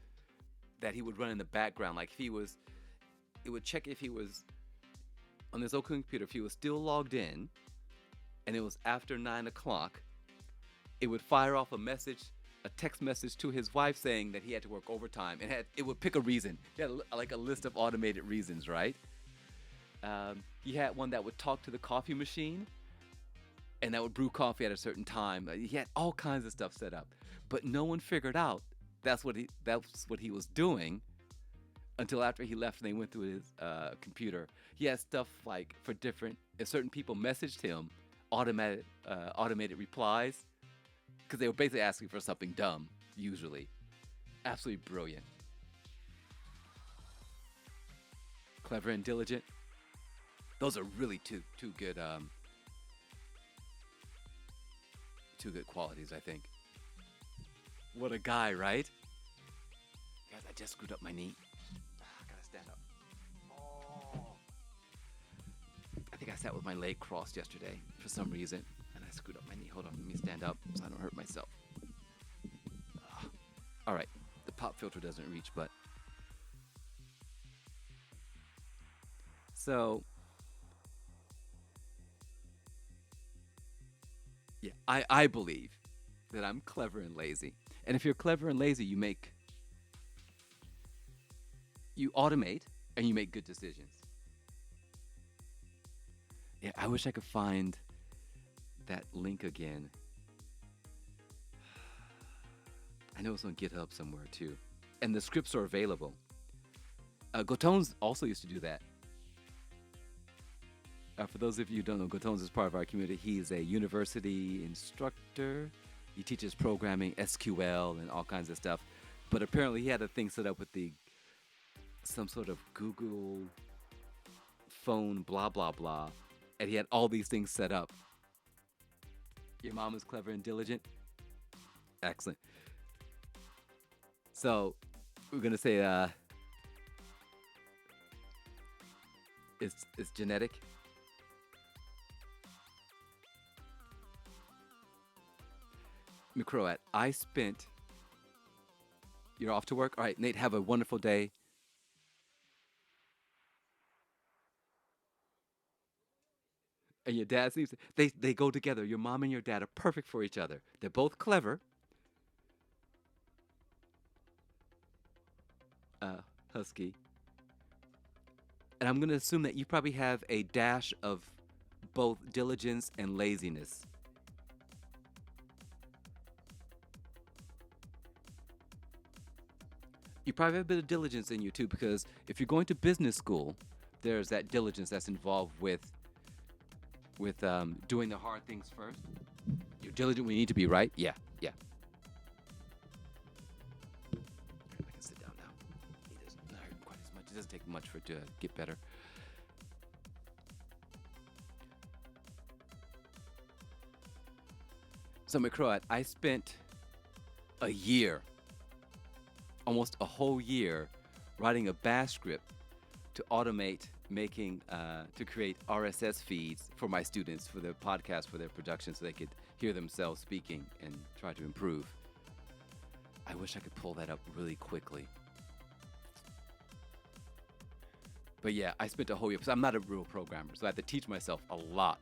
that he would run in the background. Like if he was, it would check if he was on this old computer, if he was still logged in, and it was after 9 o'clock, it would fire off a text message to his wife saying that he had to work overtime, and it would pick a reason. He had like a list of automated reasons, right? He had one that would talk to the coffee machine, and that would brew coffee at a certain time. He had all kinds of stuff set up, but no one figured out that's what he was doing until after he left and they went through his computer. He had stuff like for different. If certain people messaged him, automated replies, because they were basically asking for something dumb. Usually, absolutely brilliant, clever and diligent. Those are really two good qualities, I think. What a guy, right? Guys, I just screwed up my knee. I gotta stand up. Oh. I think I sat with my leg crossed yesterday for some reason, and I screwed up my knee. Hold on, let me stand up so I don't hurt myself. All right, the pop filter doesn't reach, but so yeah, I believe that I'm clever and lazy. And if you're clever and lazy, you automate and you make good decisions. Yeah, I wish I could find that link again. I know it's on GitHub somewhere too. And the scripts are available. Gotones also used to do that. For those of you who don't know, Gotones is part of our community. He's a university instructor. He teaches programming, SQL, and all kinds of stuff. But apparently he had a thing set up with some sort of Google phone, blah, blah, blah. And he had all these things set up. Your mom is clever and diligent? Excellent. So we're going to say it's genetic. McCroat, you're off to work? All right, Nate, have a wonderful day. And your dad seems, they go together. Your mom and your dad are perfect for each other. They're both clever. Husky. And I'm going to assume that you probably have a dash of both diligence and laziness. You probably have a bit of diligence in you too, because if you're going to business school, there's that diligence that's involved with doing the hard things first. You're diligent when you need to be, right? Yeah. I can sit down now. It doesn't hurt quite as much. It doesn't take much for it to get better. So McCroat, I spent a year, almost a whole year, writing a bash script to automate making to create RSS feeds for my students for their podcast for their production so they could hear themselves speaking and try to improve. I wish I could pull that up really quickly. But yeah, I spent a whole year because I'm not a real programmer, so I had to teach myself a lot.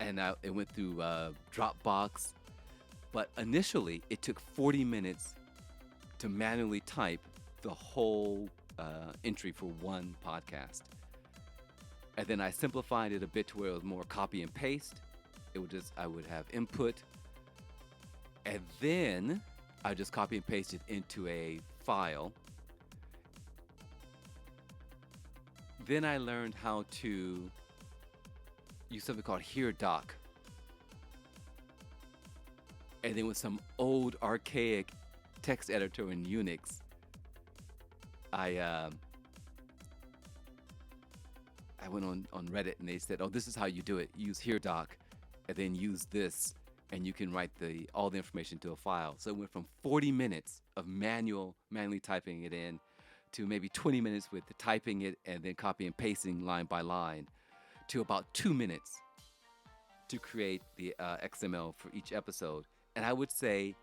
And it went through Dropbox, but initially it took 40 minutes to manually type the whole entry for one podcast. And then I simplified it a bit to where it was more copy and paste. I would have input, and then I just copy and paste it into a file. Then I learned how to use something called HearDoc. And then with some old archaic text editor in Unix, I went on Reddit and they said, oh, this is how you do it. Use HearDoc and then use this and you can write all the information to a file. So it went from 40 minutes of manually typing it in to maybe 20 minutes with the typing it and then copy and pasting line by line to about 2 minutes to create the XML for each episode. And I would say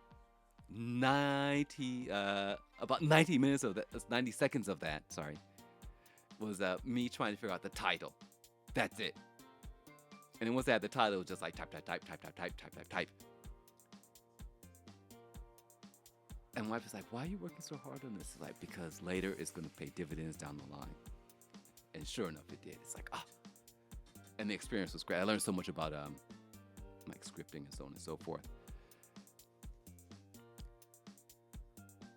about 90 minutes of that, 90 seconds of that, was me trying to figure out the title. That's it. And then once I had the title, it was just like type. And my wife was like, why are you working so hard on this? Like, because later it's going to pay dividends down the line. And sure enough, it did. It's like, And the experience was great. I learned so much about like scripting and so on and so forth.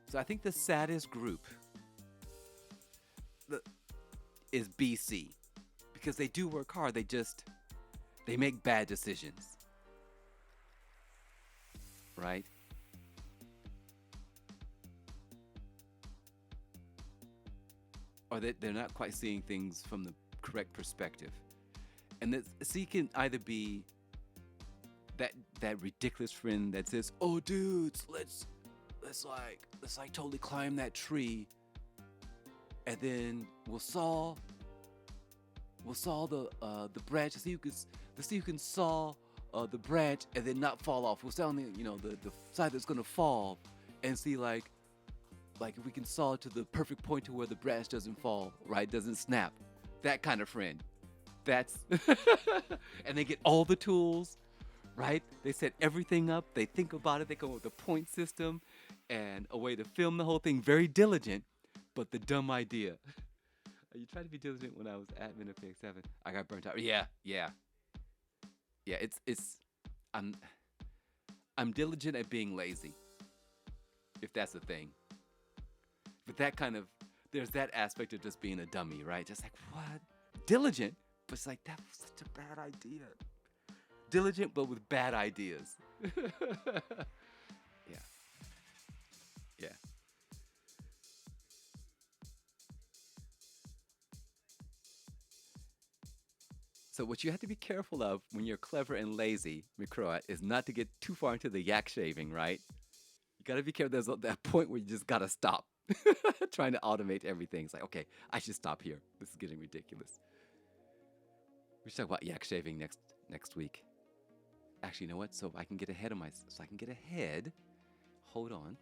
So I think the saddest group is BC. Because they do work hard. They make bad decisions. Right? Or they're not quite seeing things from the correct perspective. And that C can either be that ridiculous friend that says, "Oh, dudes, let's totally climb that tree, and then we'll saw the branch. See who can saw the branch and then not fall off. We'll stay on the side that's gonna fall, and see like if we can saw to the perfect point to where the branch doesn't fall, right? Doesn't snap. That kind of friend. That's and they get all the tools, right? They set everything up. They think about it. They come up with a point system and a way to film the whole thing. Very diligent, but the dumb idea. You tried to be diligent when I was admin of PX7. I got burnt out. Yeah. I'm diligent at being lazy, if that's a thing. But there's that aspect of just being a dummy, right? Just like, what? Diligent, but it's like, that was such a bad idea. Diligent, but with bad ideas. Yeah. So what you have to be careful of when you're clever and lazy, McCroat, is not to get too far into the yak shaving, right? You got to be careful. There's that point where you just got to stop trying to automate everything. It's like, okay, I should stop here. This is getting ridiculous. We should talk about yak shaving next week. Actually, you know what? So I can get ahead, hold on.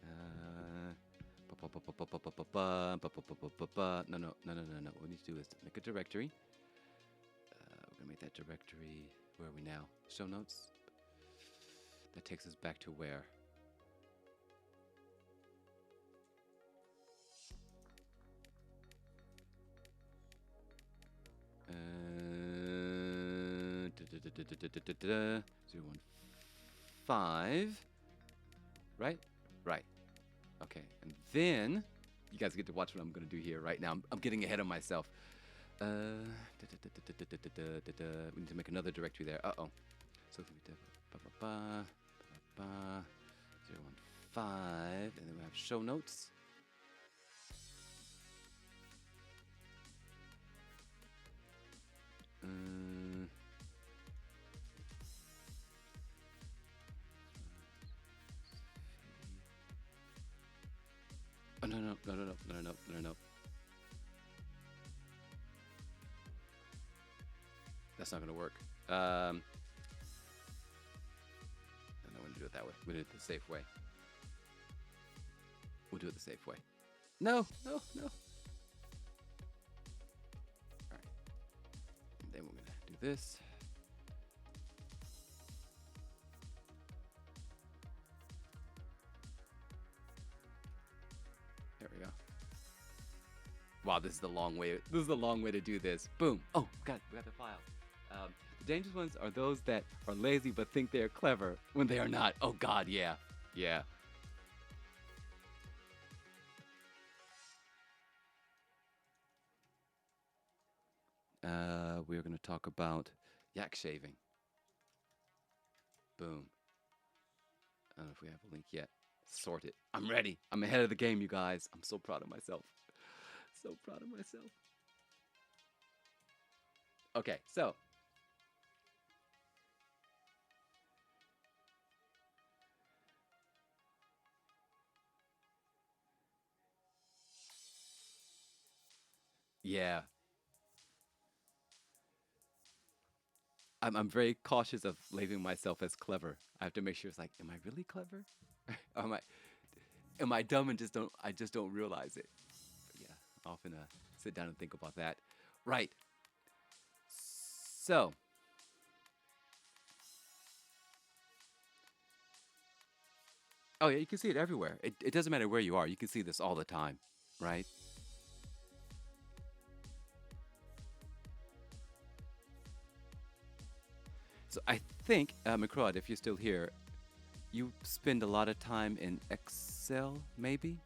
No. What we need to do is make a directory. We're going to make that directory. Where are we now? Show notes. That takes us back to where? Uh, 015. Right? Right. Okay. And then you guys get to watch what I'm going to do here right now. I'm getting ahead of myself. We need to make another directory there. Uh-oh. So we do 015, and then we have show notes. Oh, no. That's not gonna work. I want to do it that way. We'll do it the safe way. We'll do it the safe way. No, no, no. All right. And then we're gonna do this. There we go. Wow, this is the long way. This is the long way to do this. Boom. Oh, we got the file. The dangerous ones are those that are lazy but think they are clever when they are not. Oh God, yeah, yeah. We're gonna talk about yak shaving. Boom. I don't know if we have a link yet. Sort it. I'm ready. I'm ahead of the game, you guys. I'm so proud of myself. So proud of myself. Okay, so yeah, I'm very cautious of labeling myself as clever. I have to make sure it's like, am I really clever? Or am I dumb and just don't realize it? But yeah, I often sit down and think about that. Right. So, oh yeah, you can see it everywhere. It doesn't matter where you are. You can see this all the time, right? So I think, McCrud, if you're still here, you spend a lot of time in Excel, maybe?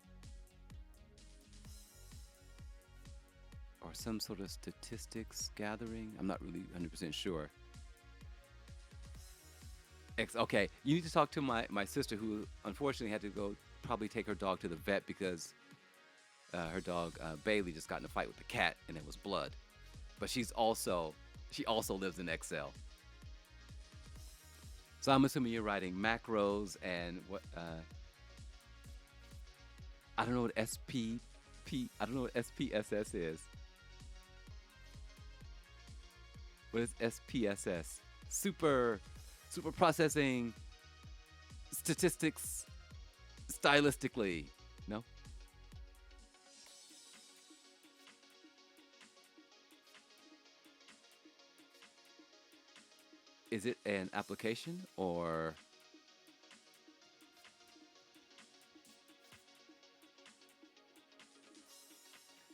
Or some sort of statistics gathering? I'm not really 100% sure. Okay, you need to talk to my sister who unfortunately had to go probably take her dog to the vet because her dog Bailey just got in a fight with the cat and it was blood. But she also lives in Excel. So I'm assuming you're writing macros and what I don't know what I don't know what SPSS is. What is SPSS? Super processing statistics stylistically. No? Is it an application or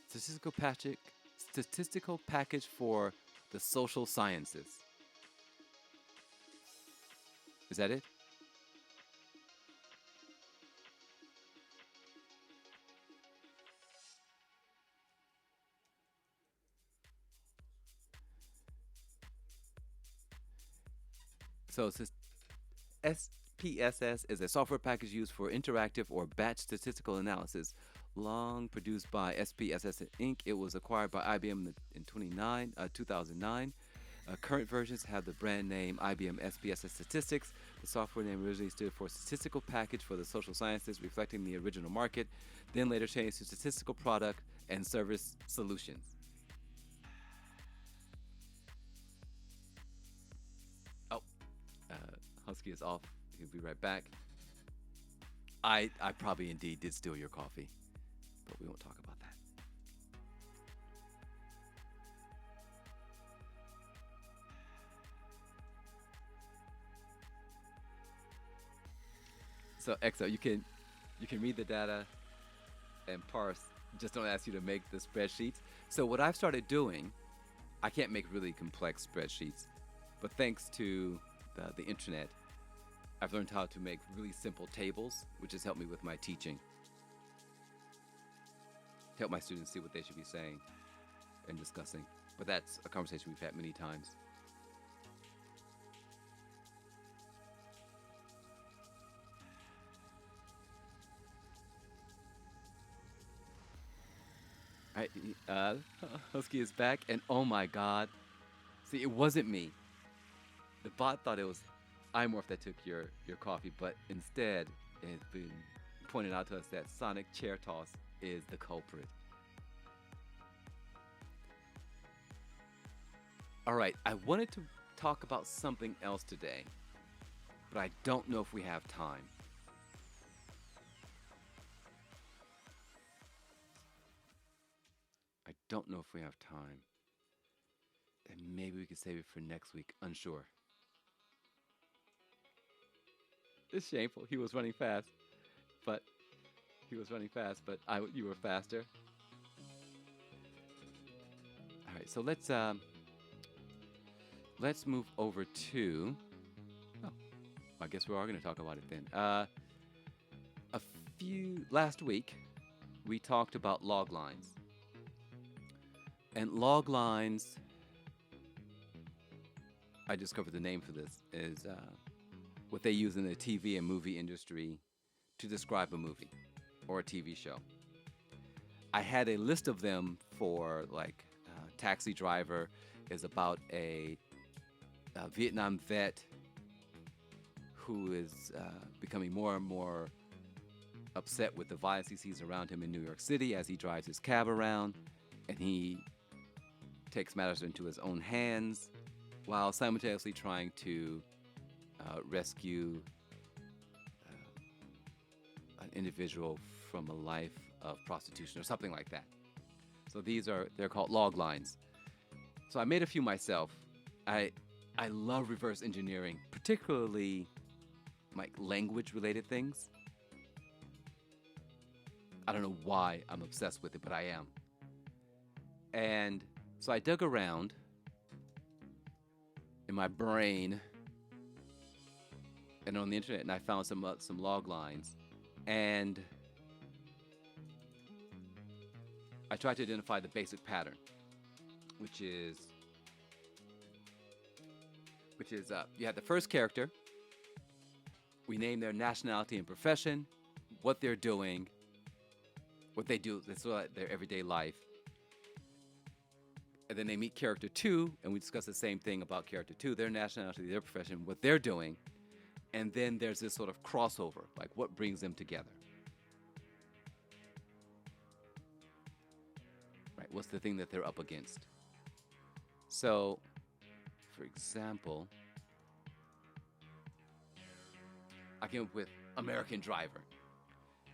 statistical package statistical package for the social sciences? Is that it? So it says SPSS is a software package used for interactive or batch statistical analysis. Long produced by SPSS Inc., it was acquired by IBM in 2009. Current versions have the brand name IBM SPSS Statistics. The software name originally stood for Statistical Package for the Social Sciences, reflecting the original market, then later changed to Statistical Product and Service Solutions. Oh, uh, Husky is off. He'll be right back. I probably indeed did steal your coffee, but we won't talk about that. So Exo, you can read the data and parse. Just don't ask you to make the spreadsheets. So what I've started doing, I can't make really complex spreadsheets, but thanks to the internet, I've learned how to make really simple tables, which has helped me with my teaching. To help my students see what they should be saying and discussing. But that's a conversation we've had many times. All right, Husky is back, and oh my God, see, it wasn't me. The bot thought it was iMorph that took your coffee, but instead, it's been pointed out to us that Sonic Chair Toss is the culprit. All right, I wanted to talk about something else today, but I don't know if we have time. I don't know if we have time. And maybe we could save it for next week. Unsure. It's shameful. He was running fast, but you were faster. All right, so let's move over to. Oh, I guess we are going to talk about it then. A few last week, we talked about log lines, and log lines. I discovered the name for this is what they use in the TV and movie industry to describe a movie or a TV show. I had a list of them for like Taxi Driver is about a Vietnam vet who is becoming more and more upset with the violence he sees around him in New York City as he drives his cab around, and he takes matters into his own hands while simultaneously trying to rescue an individual from a life of prostitution or something like that. So they're called log lines. So I made a few myself. I love reverse engineering, particularly like language related things. I don't know why I'm obsessed with it, but I am. And so I dug around in my brain and on the internet, and I found some log lines, and I tried to identify the basic pattern, which is you have the first character. We name their nationality and profession, what they're doing, what they do, that's their everyday life. And then they meet character 2, and we discuss the same thing about character 2, their nationality, their profession, what they're doing. And then there's this sort of crossover, like what brings them together. Right? What's the thing that they're up against? So, for example, I came up with American driver.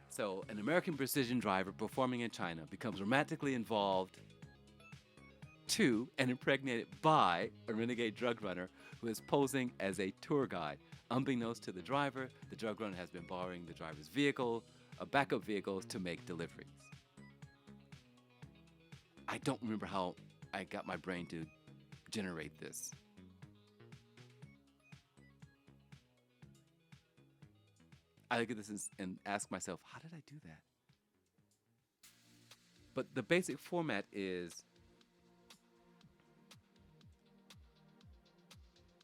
So, an American precision driver performing in China becomes romantically involved to and impregnated by a renegade drug runner who is posing as a tour guide. Unbeknownst to the drug runner has been borrowing the driver's vehicle, backup vehicles to make deliveries. I don't remember how I got my brain to generate this. I look at this and ask myself, how did I do that? But the basic format is,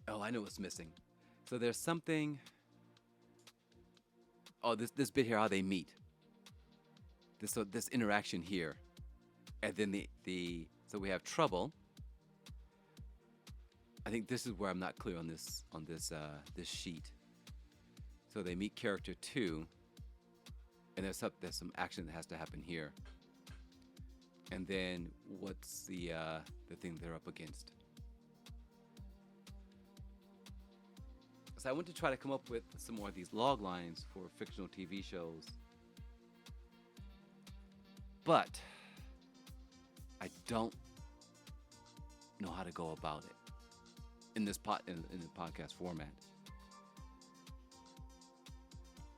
oh, I know what's missing. So there's something, oh, this bit here, how they meet. This interaction here. And then so we have trouble. I think this is where I'm not clear on this sheet. So they meet character 2, and there's some action that has to happen here. And then what's the thing they're up against? So I went to try to come up with some more of these log lines for fictional TV shows, but I don't know how to go about it in this in the podcast format.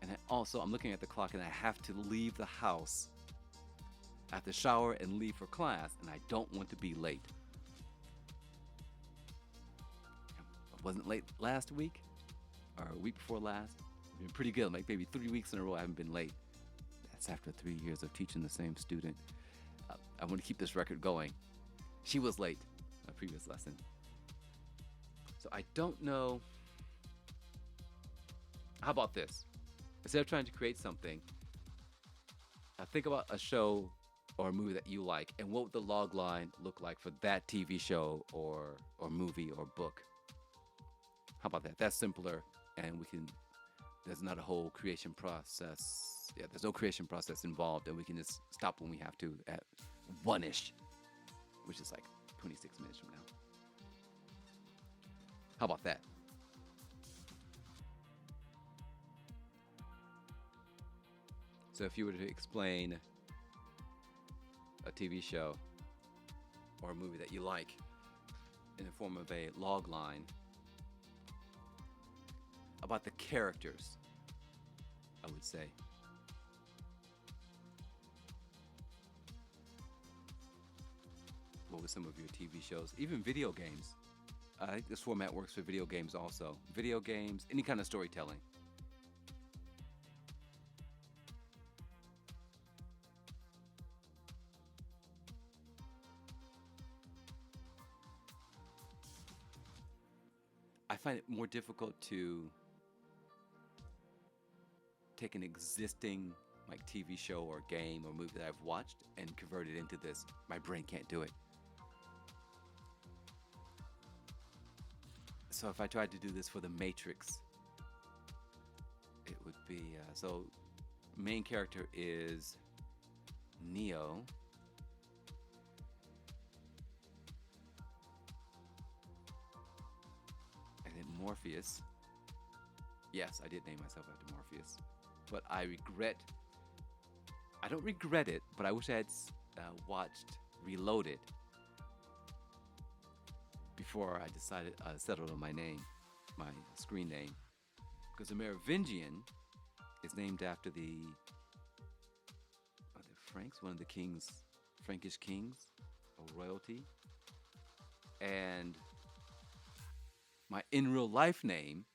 And I'm looking at the clock, and I have to leave the house. I have to shower and leave for class, and I don't want to be late. I wasn't late last week, or a week before last. I've been pretty good, like maybe 3 weeks in a row I haven't been late. That's after 3 years of teaching the same student. I want to keep this record going. She was late, a previous lesson. So I don't know. How about this? Instead of trying to create something, think about a show or a movie that you like, and what would the log line look like for that TV show or movie or book? How about that? That's simpler, and there's not a whole creation process. Yeah, there's no creation process involved, and we can just stop when we have to at 1-ish, which is like 26 minutes from now. How about that? So if you were to explain a TV show or a movie that you like in the form of a log line about the characters, I would say. What were some of your TV shows? Even video games. I think this format works for video games also. Video games, any kind of storytelling. I find it more difficult to take an existing like TV show or game or movie that I've watched and convert it into this. My brain can't do it. So if I tried to do this for The Matrix, it would be so main character is Neo. And then Morpheus. Yes, I did name myself after Morpheus. But I don't regret it, but I wish I had watched Reloaded before I decided settled on my name, my screen name. Because the Merovingian is named after the Franks, one of the kings, Frankish kings of royalty. And my in real life name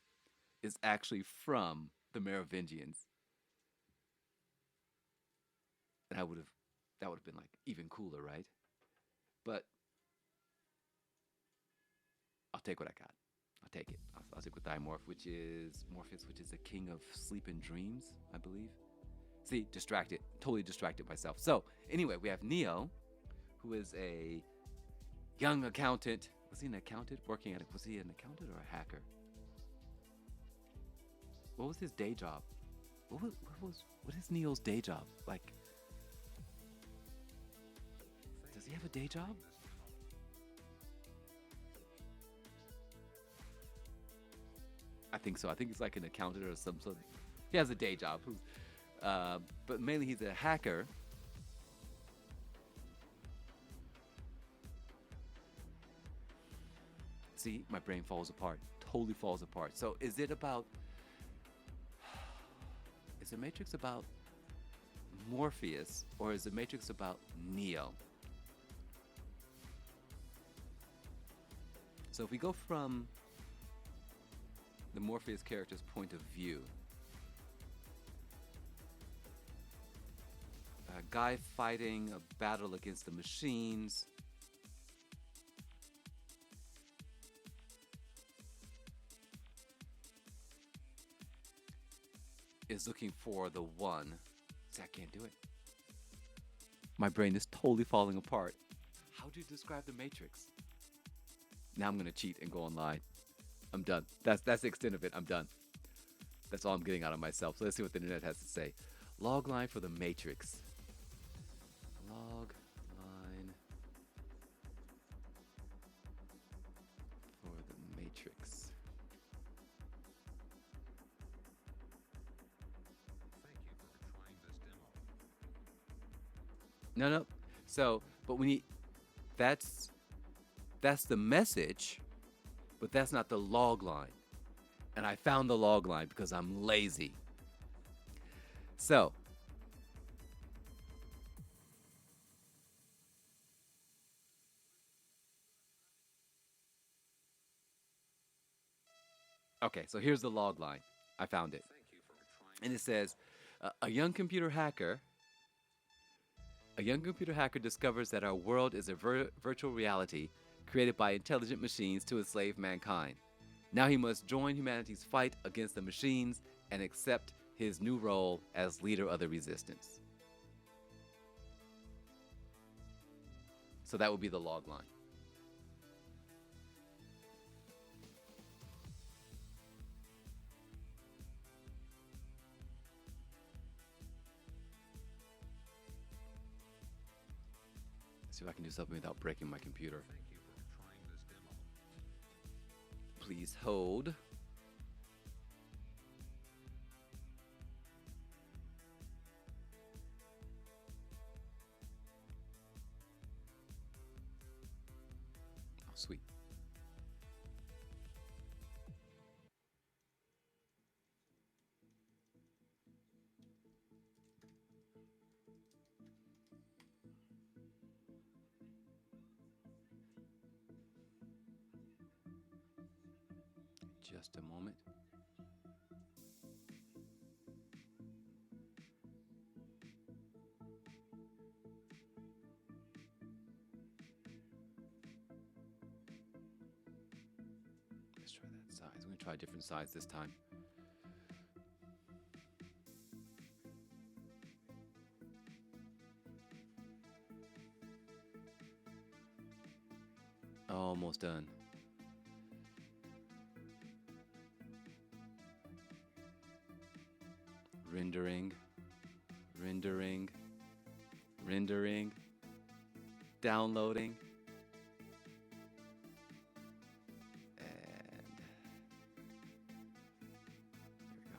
is actually from the Merovingians. And that would have been like even cooler, right? But I'll take what I got. I'll take it. I'll stick with Dimorph, which is Morpheus, which is the king of sleep and dreams, I believe. See, distracted. Totally distracted myself. So, anyway, we have Neo, who is a young accountant. Was he an accountant? Was he an accountant or a hacker? What was his day job? What is Neo's day job? Like, does he have a day job? I think so. I think he's like an accountant or some sort. He has a day job. But mainly he's a hacker. See, my brain falls apart. Totally falls apart. So is it Matrix about Morpheus or is the Matrix about Neo? So if we go from the Morpheus character's point of view, a guy fighting a battle against the machines, is looking for the one. See, I can't do it. My brain is totally falling apart. How do you describe the Matrix? Now I'm gonna cheat and go online. I'm done. That's the extent of it. I'm done. That's all I'm getting out of myself. So let's see what the internet has to say. Log line for the Matrix. Log line for the Matrix. No. So, but we need. That's the message. But that's not the log line. And I found the log line because I'm lazy. So, okay, so here's the log line. I found it. And it says, a young computer hacker discovers that our world is a virtual reality created by intelligent machines to enslave mankind. Now he must join humanity's fight against the machines and accept his new role as leader of the resistance. So that would be the log line. Let's see if I can do something without breaking my computer. Please hold. Oh, sweet. Just a moment. Let's try that size. I'm going to try a different size this time. Almost done. Rendering, rendering, rendering, downloading, and here we go.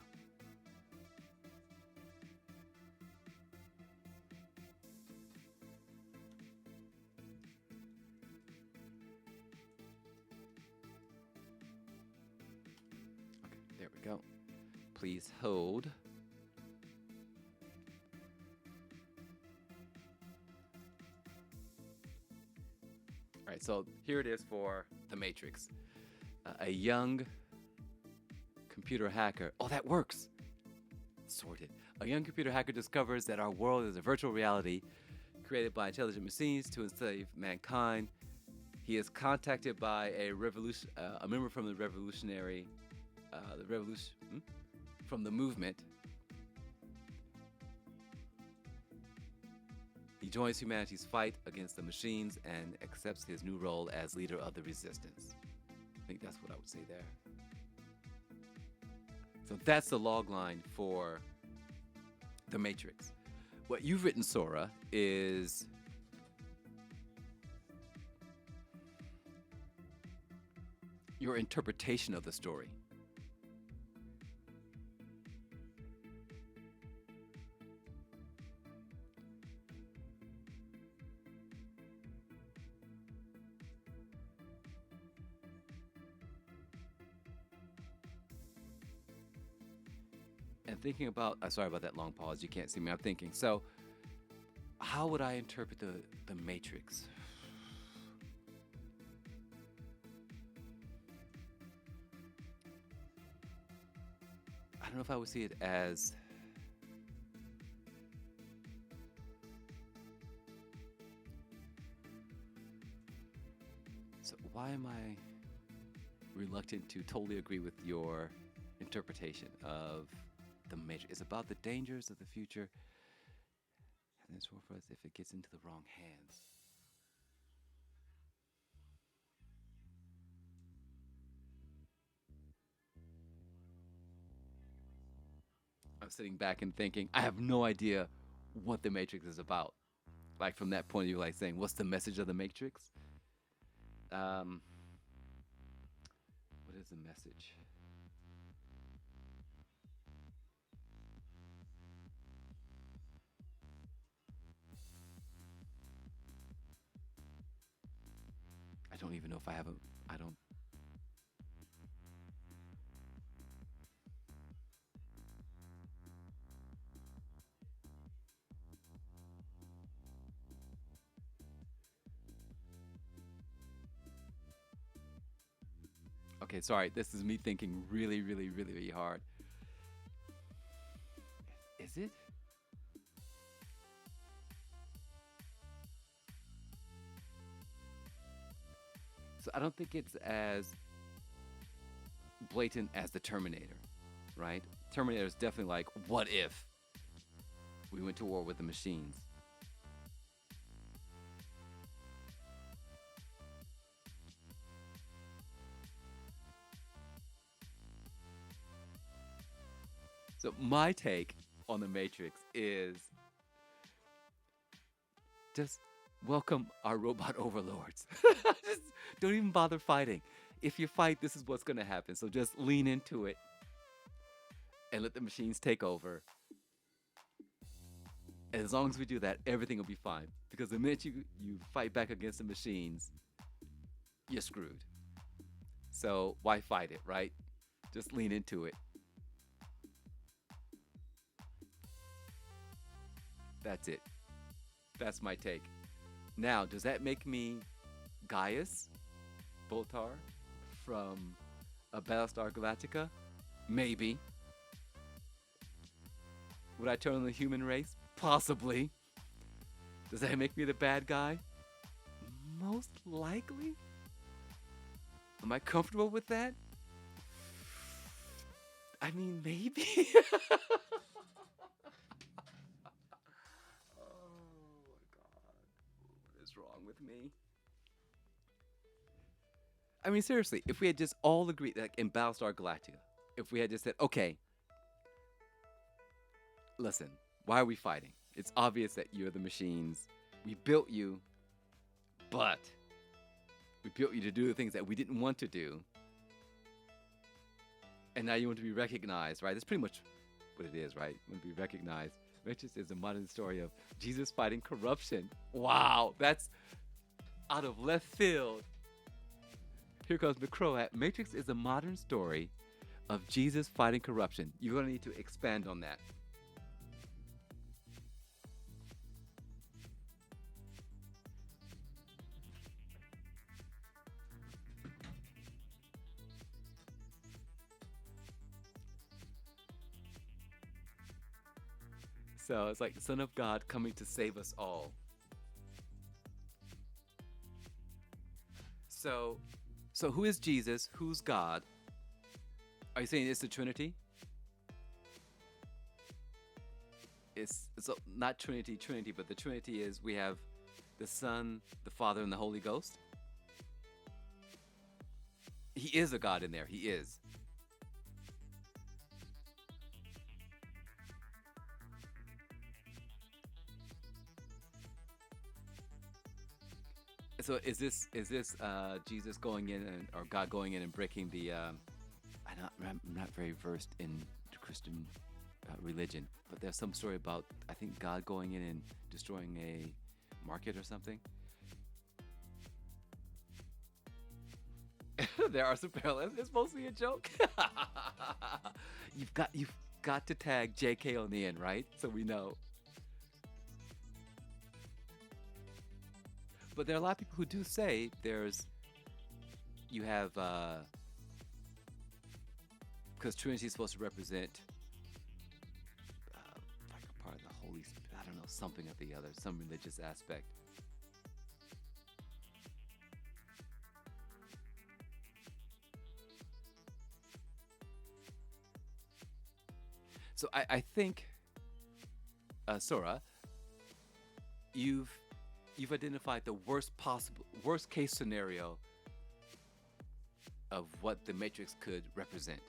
Okay, there we go. Please hold. All right, so here it is for The Matrix. A young computer hacker. Oh, that works. Sorted. A young computer hacker discovers that our world is a virtual reality created by intelligent machines to enslave mankind. He is contacted by a member from the from the movement. He joins humanity's fight against the machines and accepts his new role as leader of the resistance. I think that's what I would say there. So that's the log line for The Matrix. What you've written, Sora, is your interpretation of the story. And thinking about, sorry about that long pause, you can't see me, I'm thinking, so how would I interpret the Matrix? I don't know if I would see it as so why am I reluctant to totally agree with your interpretation of the Matrix? It's about the dangers of the future and it's for us if it gets into the wrong hands. I'm sitting back and thinking, I have no idea what the Matrix is about. Like from that point of view, like saying, what's the message of the Matrix? What is the message? I don't even know if I have I don't. Okay, sorry. This is me thinking really, really, really, really hard. Is it? So I don't think it's as blatant as the Terminator, right? Terminator is definitely like, what if we went to war with the machines? So my take on the Matrix is just welcome our robot overlords. Just don't even bother fighting. if you fight, this is what's going to happen. So just lean into it and let the machines take over. And as long as we do that, everything will be fine. Because the minute you fight back against the machines, you're screwed. So why fight it, right? Just lean into it. That's it. That's my take. Now, does that make me Gaius Boltar from Battlestar Galactica? Maybe. Would I turn on the human race? Possibly. Does that make me the bad guy? Most likely. Am I comfortable with that? I mean, maybe. Oh my God. What is wrong with me? I mean, seriously, if we had just all agreed, like in Battlestar Galactica, if we had just said, okay, listen, why are we fighting? It's obvious that you're the machines. We built you, but we built you to do the things that we didn't want to do. And now you want to be recognized, right? That's pretty much what it is, right? You want to be recognized. Matrix is a modern story of Jesus fighting corruption. Wow, that's out of left field. Here comes McCrow at Matrix is a modern story of Jesus fighting corruption. You're going to need to expand on that. So it's like the Son of God coming to save us all. So who is Jesus? Who's God? Are you saying it's the Trinity? It's not Trinity, but the Trinity is we have the Son, the Father, and the Holy Ghost. He is a God in there. He is. So is this Jesus going in or God going in and breaking the? I'm not very versed in the Christian religion, but there's some story about I think God going in and destroying a market or something. There are some parallels. It's mostly a joke. You've got to tag JK on the end, right? So we know. But there are a lot of people who do say you have, because Trinity is supposed to represent like a part of the Holy Spirit, I don't know, something or the other, some religious aspect. So I think, Sora, you've identified the worst case scenario of what the Matrix could represent.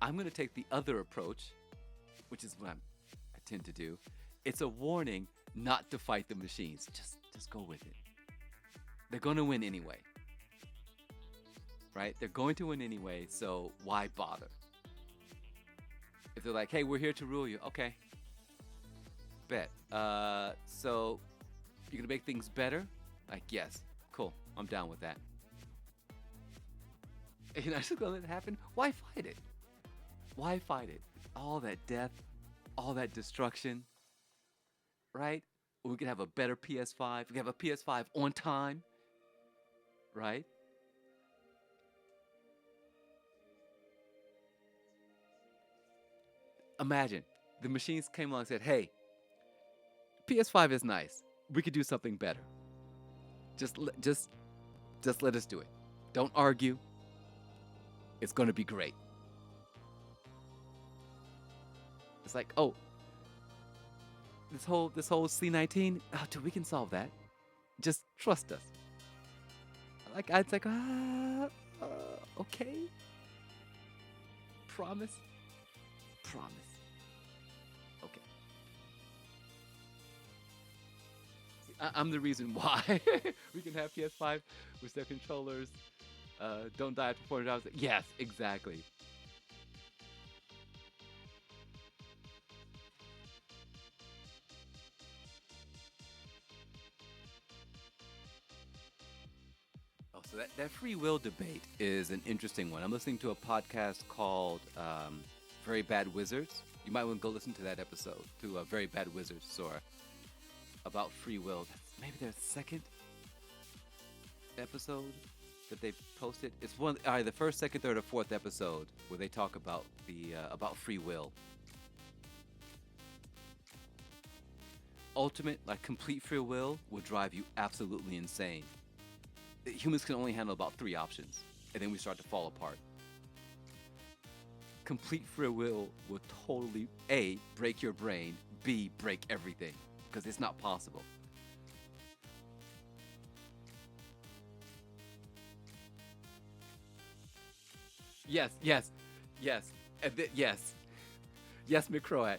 I'm going to take the other approach, which is what I tend to do. It's a warning not to fight the machines. Just go with it. They're going to win anyway. Right? They're going to win anyway, so why bother? If they're like, hey, we're here to rule you. Okay. Bet. So you're gonna make things better? Like, yes. Cool. I'm down with that. And you're not just gonna let it happen? Why fight it? Why fight it? All that death, all that destruction, right? We could have a better PS5. We could have a PS5 on time, right? Imagine the machines came along and said, hey, PS5 is nice. We could do something better. Just let us do it. Don't argue. It's going to be great. It's like, oh, this whole C19, oh, dude, we can solve that. Just trust us. It's like, okay. Promise. I'm the reason why. We can have PS5 with their controllers. Don't die after 400 hours. Yes, exactly. Oh, so that free will debate is an interesting one. I'm listening to a podcast called Very Bad Wizards. You might want to go listen to that episode, to Very Bad Wizards, Sora, about free will. That's maybe their second episode that they posted. It's one, the first, second, third, or fourth episode where they talk about the about free will. Ultimate, like complete free will drive you absolutely insane. Humans can only handle about three options, and then we start to fall apart. Complete free will totally A, break your brain, B, break everything, because it's not possible. Yes, yes, yes, yes, yes, McCroat.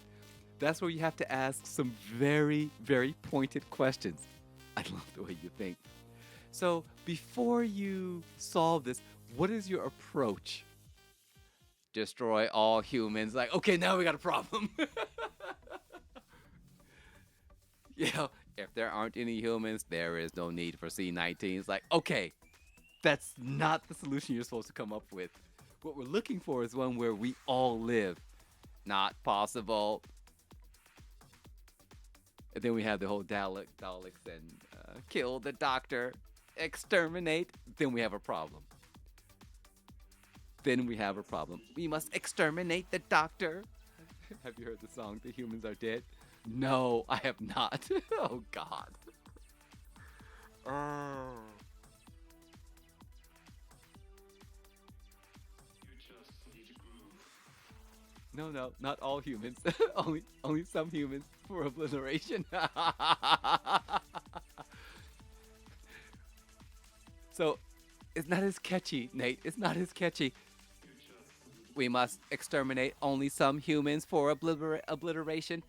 That's where you have to ask some very, very pointed questions. I love the way you think. So before you solve this, what is your approach? Destroy all humans. Like, okay, now we got a problem. You know, if there aren't any humans, there is no need for C-19. It's like, okay, that's not the solution you're supposed to come up with. What we're looking for is one where we all live. Not possible. And then we have the whole Daleks and kill the doctor, exterminate. Then we have a problem. Then we have a problem. We must exterminate the doctor. Have you heard the song, The Humans Are Dead? No, I have not. Oh, God. Oh. No, no, not all humans. only some humans for obliteration. So, it's not as catchy, Nate. It's not as catchy. We must exterminate only some humans for obliteration.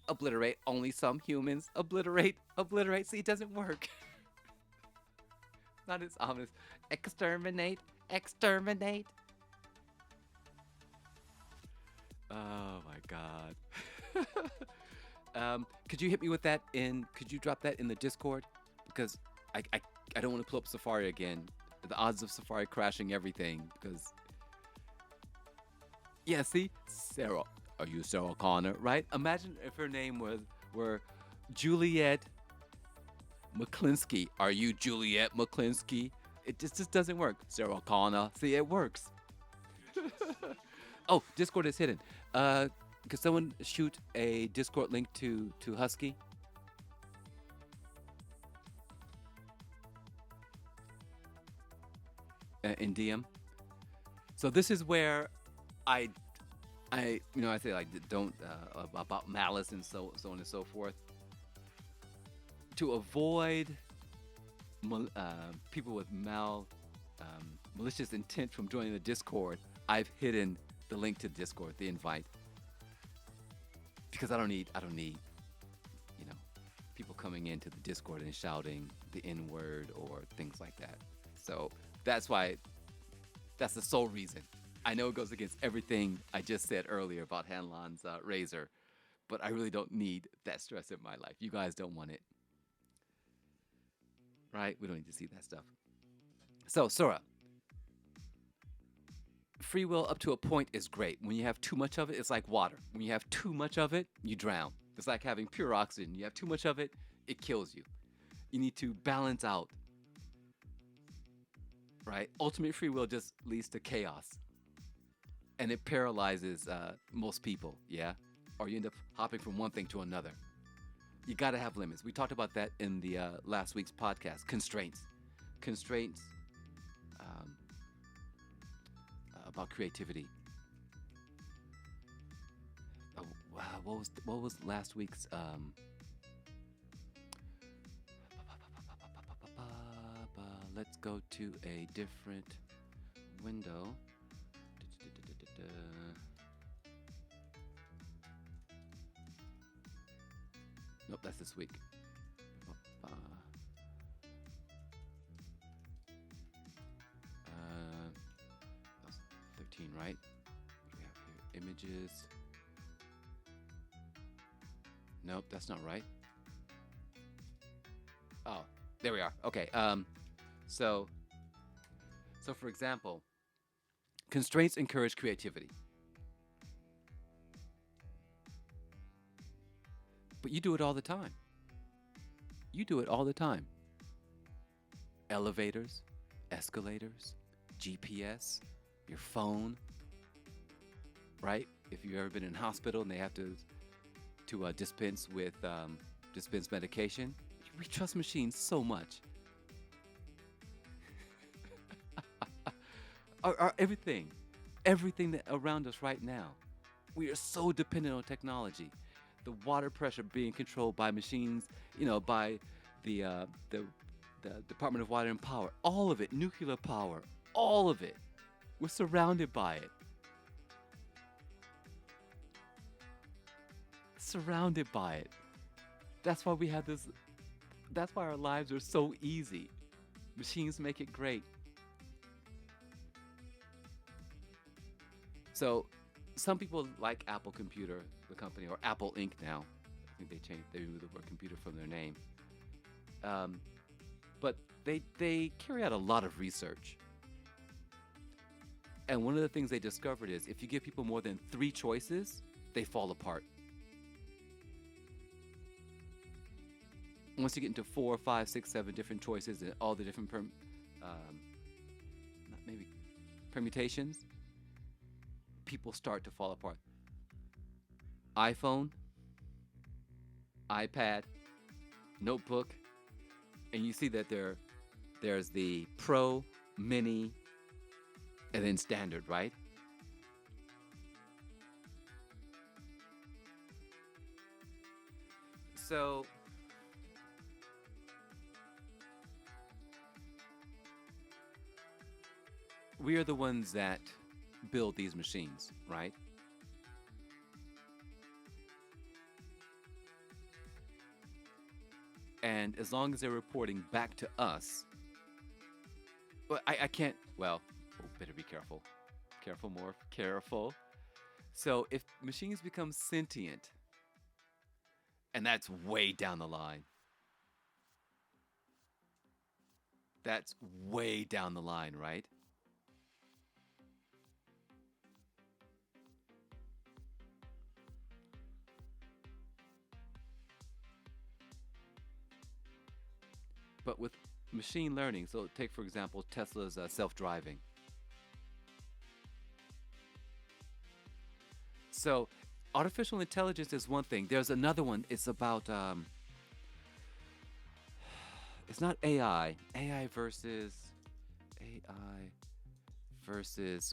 Obliterate only some humans. Obliterate. See, it doesn't work. Not as ominous. Exterminate. Oh my God. Could you hit me with that could you drop that in the Discord? Because I don't want to pull up Safari again. The odds of Safari crashing everything because yeah, see? Sarah. Are you Sarah Connor, right? Imagine if her name were Juliet McClinsky. Are you Juliet McClinsky? It just doesn't work. Sarah Connor. See, it works. Oh, Discord is hidden. Could someone shoot a Discord link to Husky? In DM. So this is where I I say like don't about malice and so on and so forth. To avoid people with malicious intent from joining the Discord, I've hidden the link to Discord, the invite, because I don't need people coming into the Discord and shouting the N word or things like that. So that's why. That's the sole reason. I know it goes against everything I just said earlier about Hanlon's razor, but I really don't need that stress in my life. You guys don't want it, right? We don't need to see that stuff. So, Sora, free will up to a point is great. When you have too much of it, it's like water. When you have too much of it, you drown. It's like having pure oxygen. You have too much of it, it kills you. You need to balance out, right? Ultimate free will just leads to chaos. And it paralyzes most people, yeah? Or you end up hopping from one thing to another. You got to have limits. We talked about that in the last week's podcast. Constraints. About creativity. Oh, wow. What was last week's? Let's go to a different window. Nope, that's this week. right? We have here images. Nope, that's not right. Oh, there we are. Okay. So so for example, constraints encourage creativity, but you do it all the time. You do it all the time. Elevators, escalators, GPS, your phone, right? If you've ever been in hospital and they have to dispense medication, we trust machines so much. Everything, everything that around us right now, we are so dependent on technology. The water pressure being controlled by machines, by the uh, the the Department of Water and Power, all of it, nuclear power, all of it. We're surrounded by it. Surrounded by it. That's why we have this. That's why our lives are so easy. Machines make it great. So, some people like Apple Computer, the company, or Apple Inc. now. I think they removed the word computer from their name. Um, but they carry out a lot of research. And one of the things they discovered is if you give people more than 3 choices, they fall apart. Once you get into 4, 5, 6, 7 different choices and all the different maybe permutations, people start to fall apart. iPhone, iPad, notebook, and you see that there's the Pro, Mini, and then Standard, right? So we are the ones that build these machines, right? And as long as they're reporting back to us, well, I can't, well, better be careful. Careful, more careful. So if machines become sentient, and that's way down the line, that's way down the line, right? But with machine learning, so take for example Tesla's self-driving. So artificial intelligence is one thing. There's another one. It's about it's not AI. AI versus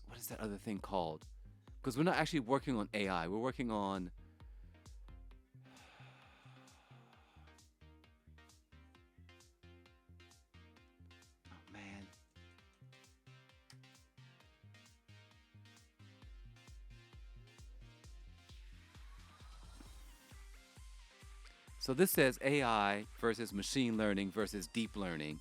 what is that other thing called? Because we're not actually working on AI. We're working on oh man. So this says AI versus machine learning versus deep learning.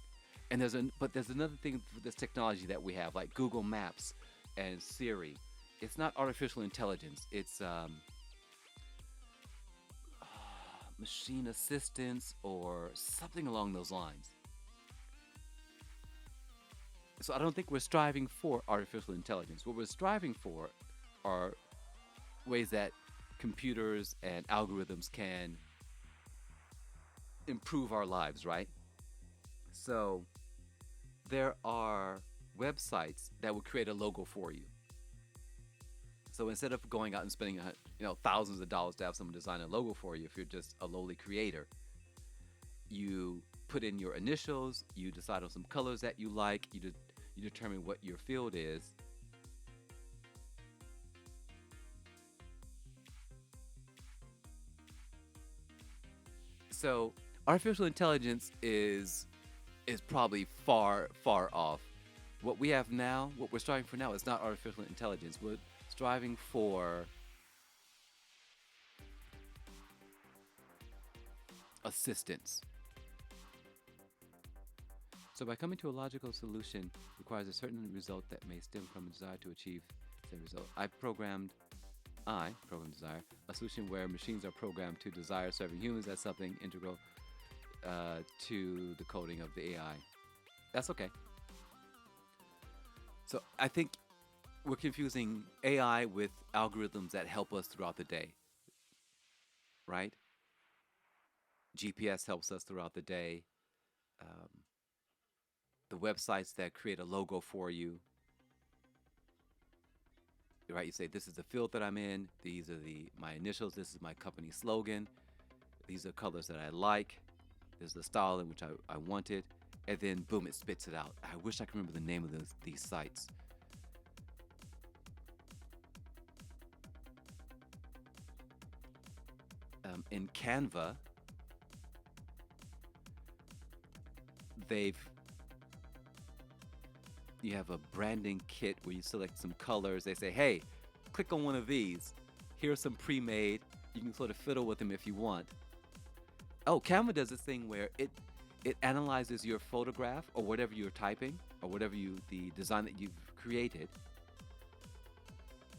And there's another thing with this technology that we have, like Google Maps and Siri. It's not artificial intelligence. It's machine assistance or something along those lines. So I don't think we're striving for artificial intelligence. What we're striving for are ways that computers and algorithms can improve our lives, right? So there are websites that will create a logo for you. So instead of going out and spending thousands of dollars to have someone design a logo for you, if you're just a lowly creator, you put in your initials, you decide on some colors that you like, you determine what your field is. So artificial intelligence is probably far off. What we have now, what we're striving for now, is not artificial intelligence. We're striving for assistance. So by coming to a logical solution requires a certain result that may stem from a desire to achieve the result. I programmed desire, a solution where machines are programmed to desire serving humans as something integral to the coding of the AI. That's okay. So I think we're confusing AI with algorithms that help us throughout the day, right? GPS helps us throughout the day. Um, the websites that create a logo for you, right? You say, this is the field that I'm in. These are my initials. This is my company slogan. These are colors that I like. This is the style in which I want it. And then, boom, it spits it out. I wish I could remember the name of these sites. In Canva, you have a branding kit where you select some colors. They say, hey, click on one of these. Here's some pre-made. You can sort of fiddle with them if you want. Oh, Canva does this thing where it analyzes your photograph or whatever you're typing or whatever the design that you've created,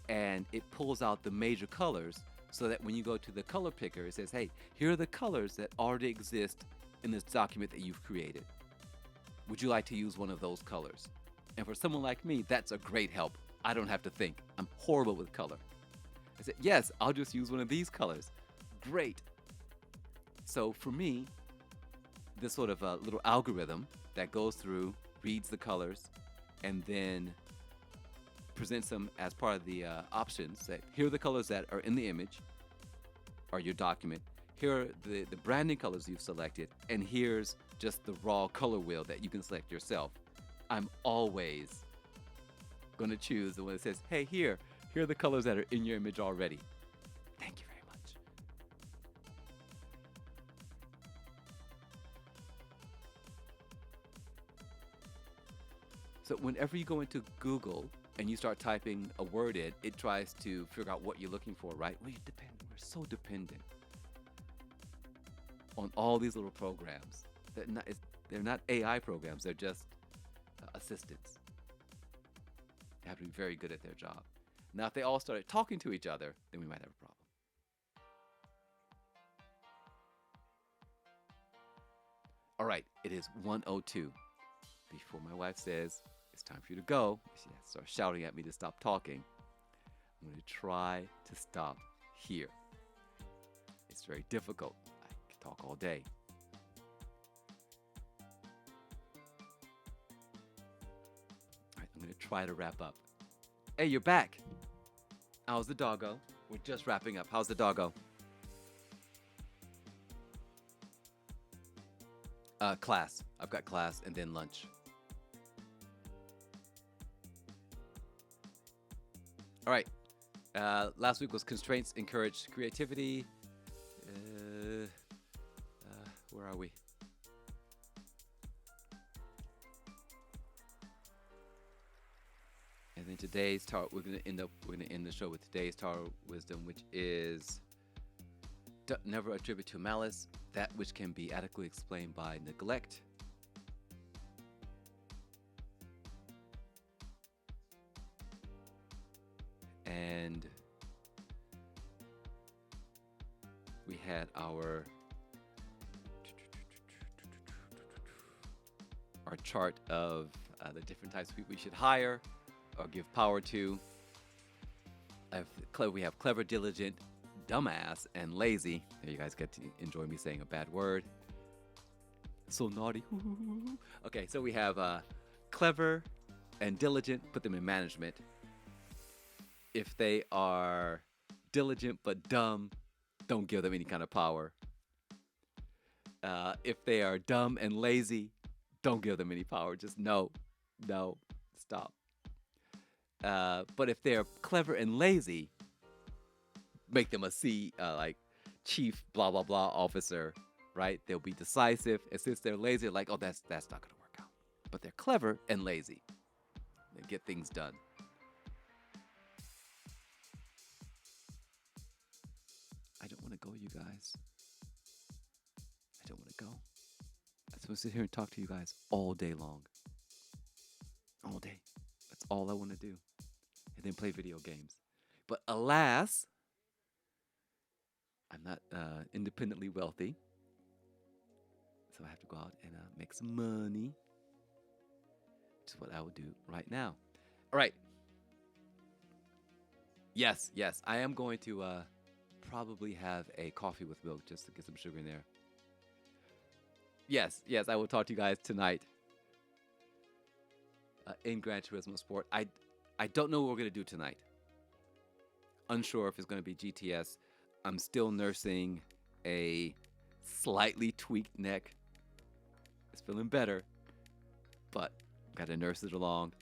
and it pulls out the major colors so that when you go to the color picker, it says, hey, here are the colors that already exist in this document that you've created. Would you like to use one of those colors? And for someone like me, that's a great help. I don't have to think. I'm horrible with color. I said, yes, I'll just use one of these colors. Great. So for me, this sort of a little algorithm that goes through, reads the colors, and then presents them as part of the options. That here are the colors that are in the image or your document. Here are the branding colors you've selected, and here's just the raw color wheel that you can select yourself. I'm always going to choose the one that says, hey, here are the colors that are in your image already. Thank you very much. So whenever you go into Google and you start typing a word in, it tries to figure out what you're looking for, right? We're so dependent on all these little programs. They're not AI programs. They're just assistants. They have to be very good at their job. Now, if they all started talking to each other, then we might have a problem. All right, it is 1:02. Before my wife says, it's time for you to go, she starts shouting at me to stop talking. I'm going to try to stop here. It's very difficult. I can talk all day. All right, I'm going to try to wrap up. Hey, you're back. How's the doggo? We're just wrapping up. How's the doggo? Class. I've got class and then lunch. All right. Last week was constraints encourage creativity. Where are we? And then today's Tower, we're gonna end the show with today's Tower wisdom, which is never attribute to malice that which can be adequately explained by neglect. And we had our chart of the different types of people we should hire or give power to. We have clever, diligent, dumbass, and lazy. There you guys get to enjoy me saying a bad word. So naughty. Okay, so we have clever and diligent, put them in management. If they are diligent but dumb, don't give them any kind of power. If they are dumb and lazy, don't give them any power. Just no, stop. But if they're clever and lazy, make them a chief blah blah blah officer, right? They'll be decisive. And since they're lazy, like, oh, that's not gonna work out. But they're clever and lazy. They get things done. I don't want to go, you guys. I don't want to go. I'm supposed to sit here and talk to you guys all day long. All day. That's all I want to do. and then play video games. But alas, I'm not independently wealthy, so I have to go out and make some money, which is what I will do right now. All right. Yes, yes, I am going to probably have a coffee with milk just to get some sugar in there. Yes, yes, I will talk to you guys tonight in Gran Turismo Sport. I don't know what we're gonna do tonight. Unsure if it's gonna be GTS. I'm still nursing a slightly tweaked neck. It's feeling better, but got to nurse it along.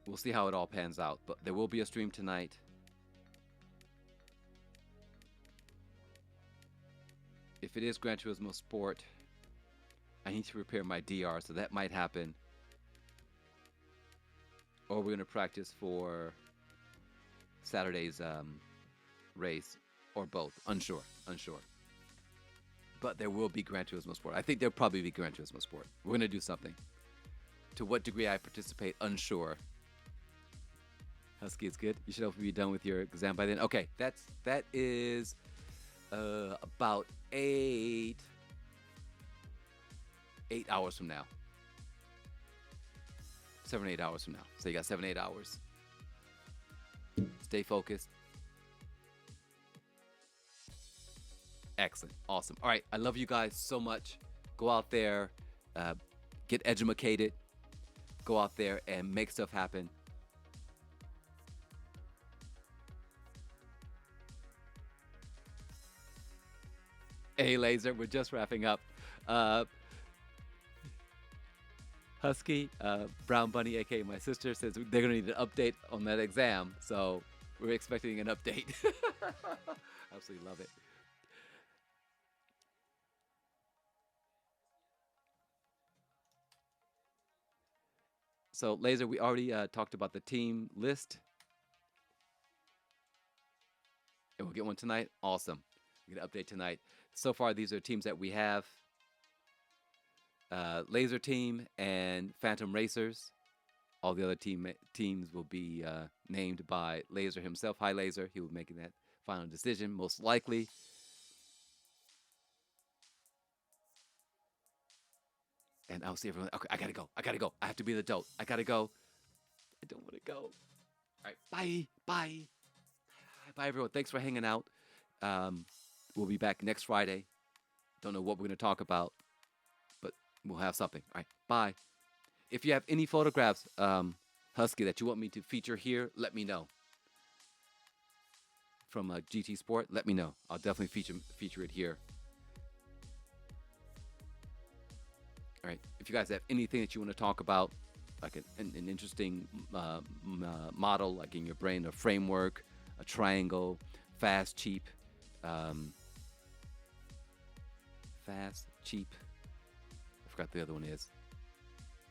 We'll see how it all pans out. But there will be a stream tonight. If it is Gran Turismo Sport, I need to repair my DR, so that might happen. Or we're going to practice for Saturday's race, or both. Unsure. But there will be Gran Turismo Sport. I think there'll probably be Gran Turismo Sport. We're going to do something. To what degree I participate, unsure. Husky is good. You should hopefully be done with your exam by then. Okay, that is about 8 hours from now. 7 or 8 hours from now. So you got 7, 8 hours. Stay focused. Excellent. Awesome. All right. I love you guys so much. Go out there, get edumacated. Go out there and make stuff happen. Hey, Laser, we're just wrapping up. Husky, Brown Bunny, aka my sister, says they're gonna need an update on that exam. So we're expecting an update. Absolutely love it. So, Laser, we already talked about the team list. And we'll get one tonight. Awesome. We're going to update tonight. So far, these are teams that we have. Laser Team and Phantom Racers. All the other teams will be named by Laser himself. Hi, Laser. He will be making that final decision, most likely. And I'll see everyone. Okay, I gotta go. I have to be the adult. I gotta go. I don't want to go. All right, bye, everyone. Thanks for hanging out. We'll be back next Friday. Don't know what we're gonna talk about, but we'll have something. All right, bye. If you have any photographs, Husky, that you want me to feature here, let me know. From GT Sport, let me know. I'll definitely feature it here. All right. If you guys have anything that you want to talk about, like an interesting model, like in your brain, a framework, a triangle, fast, cheap. Fast, cheap. I forgot the other one is.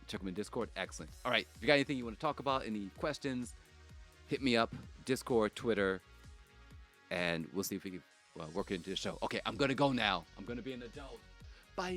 Check them in Discord. Excellent. All right. If you got anything you want to talk about, any questions, hit me up. Discord, Twitter, and we'll see if we can work it into the show. Okay. I'm going to go now. I'm going to be an adult. Bye.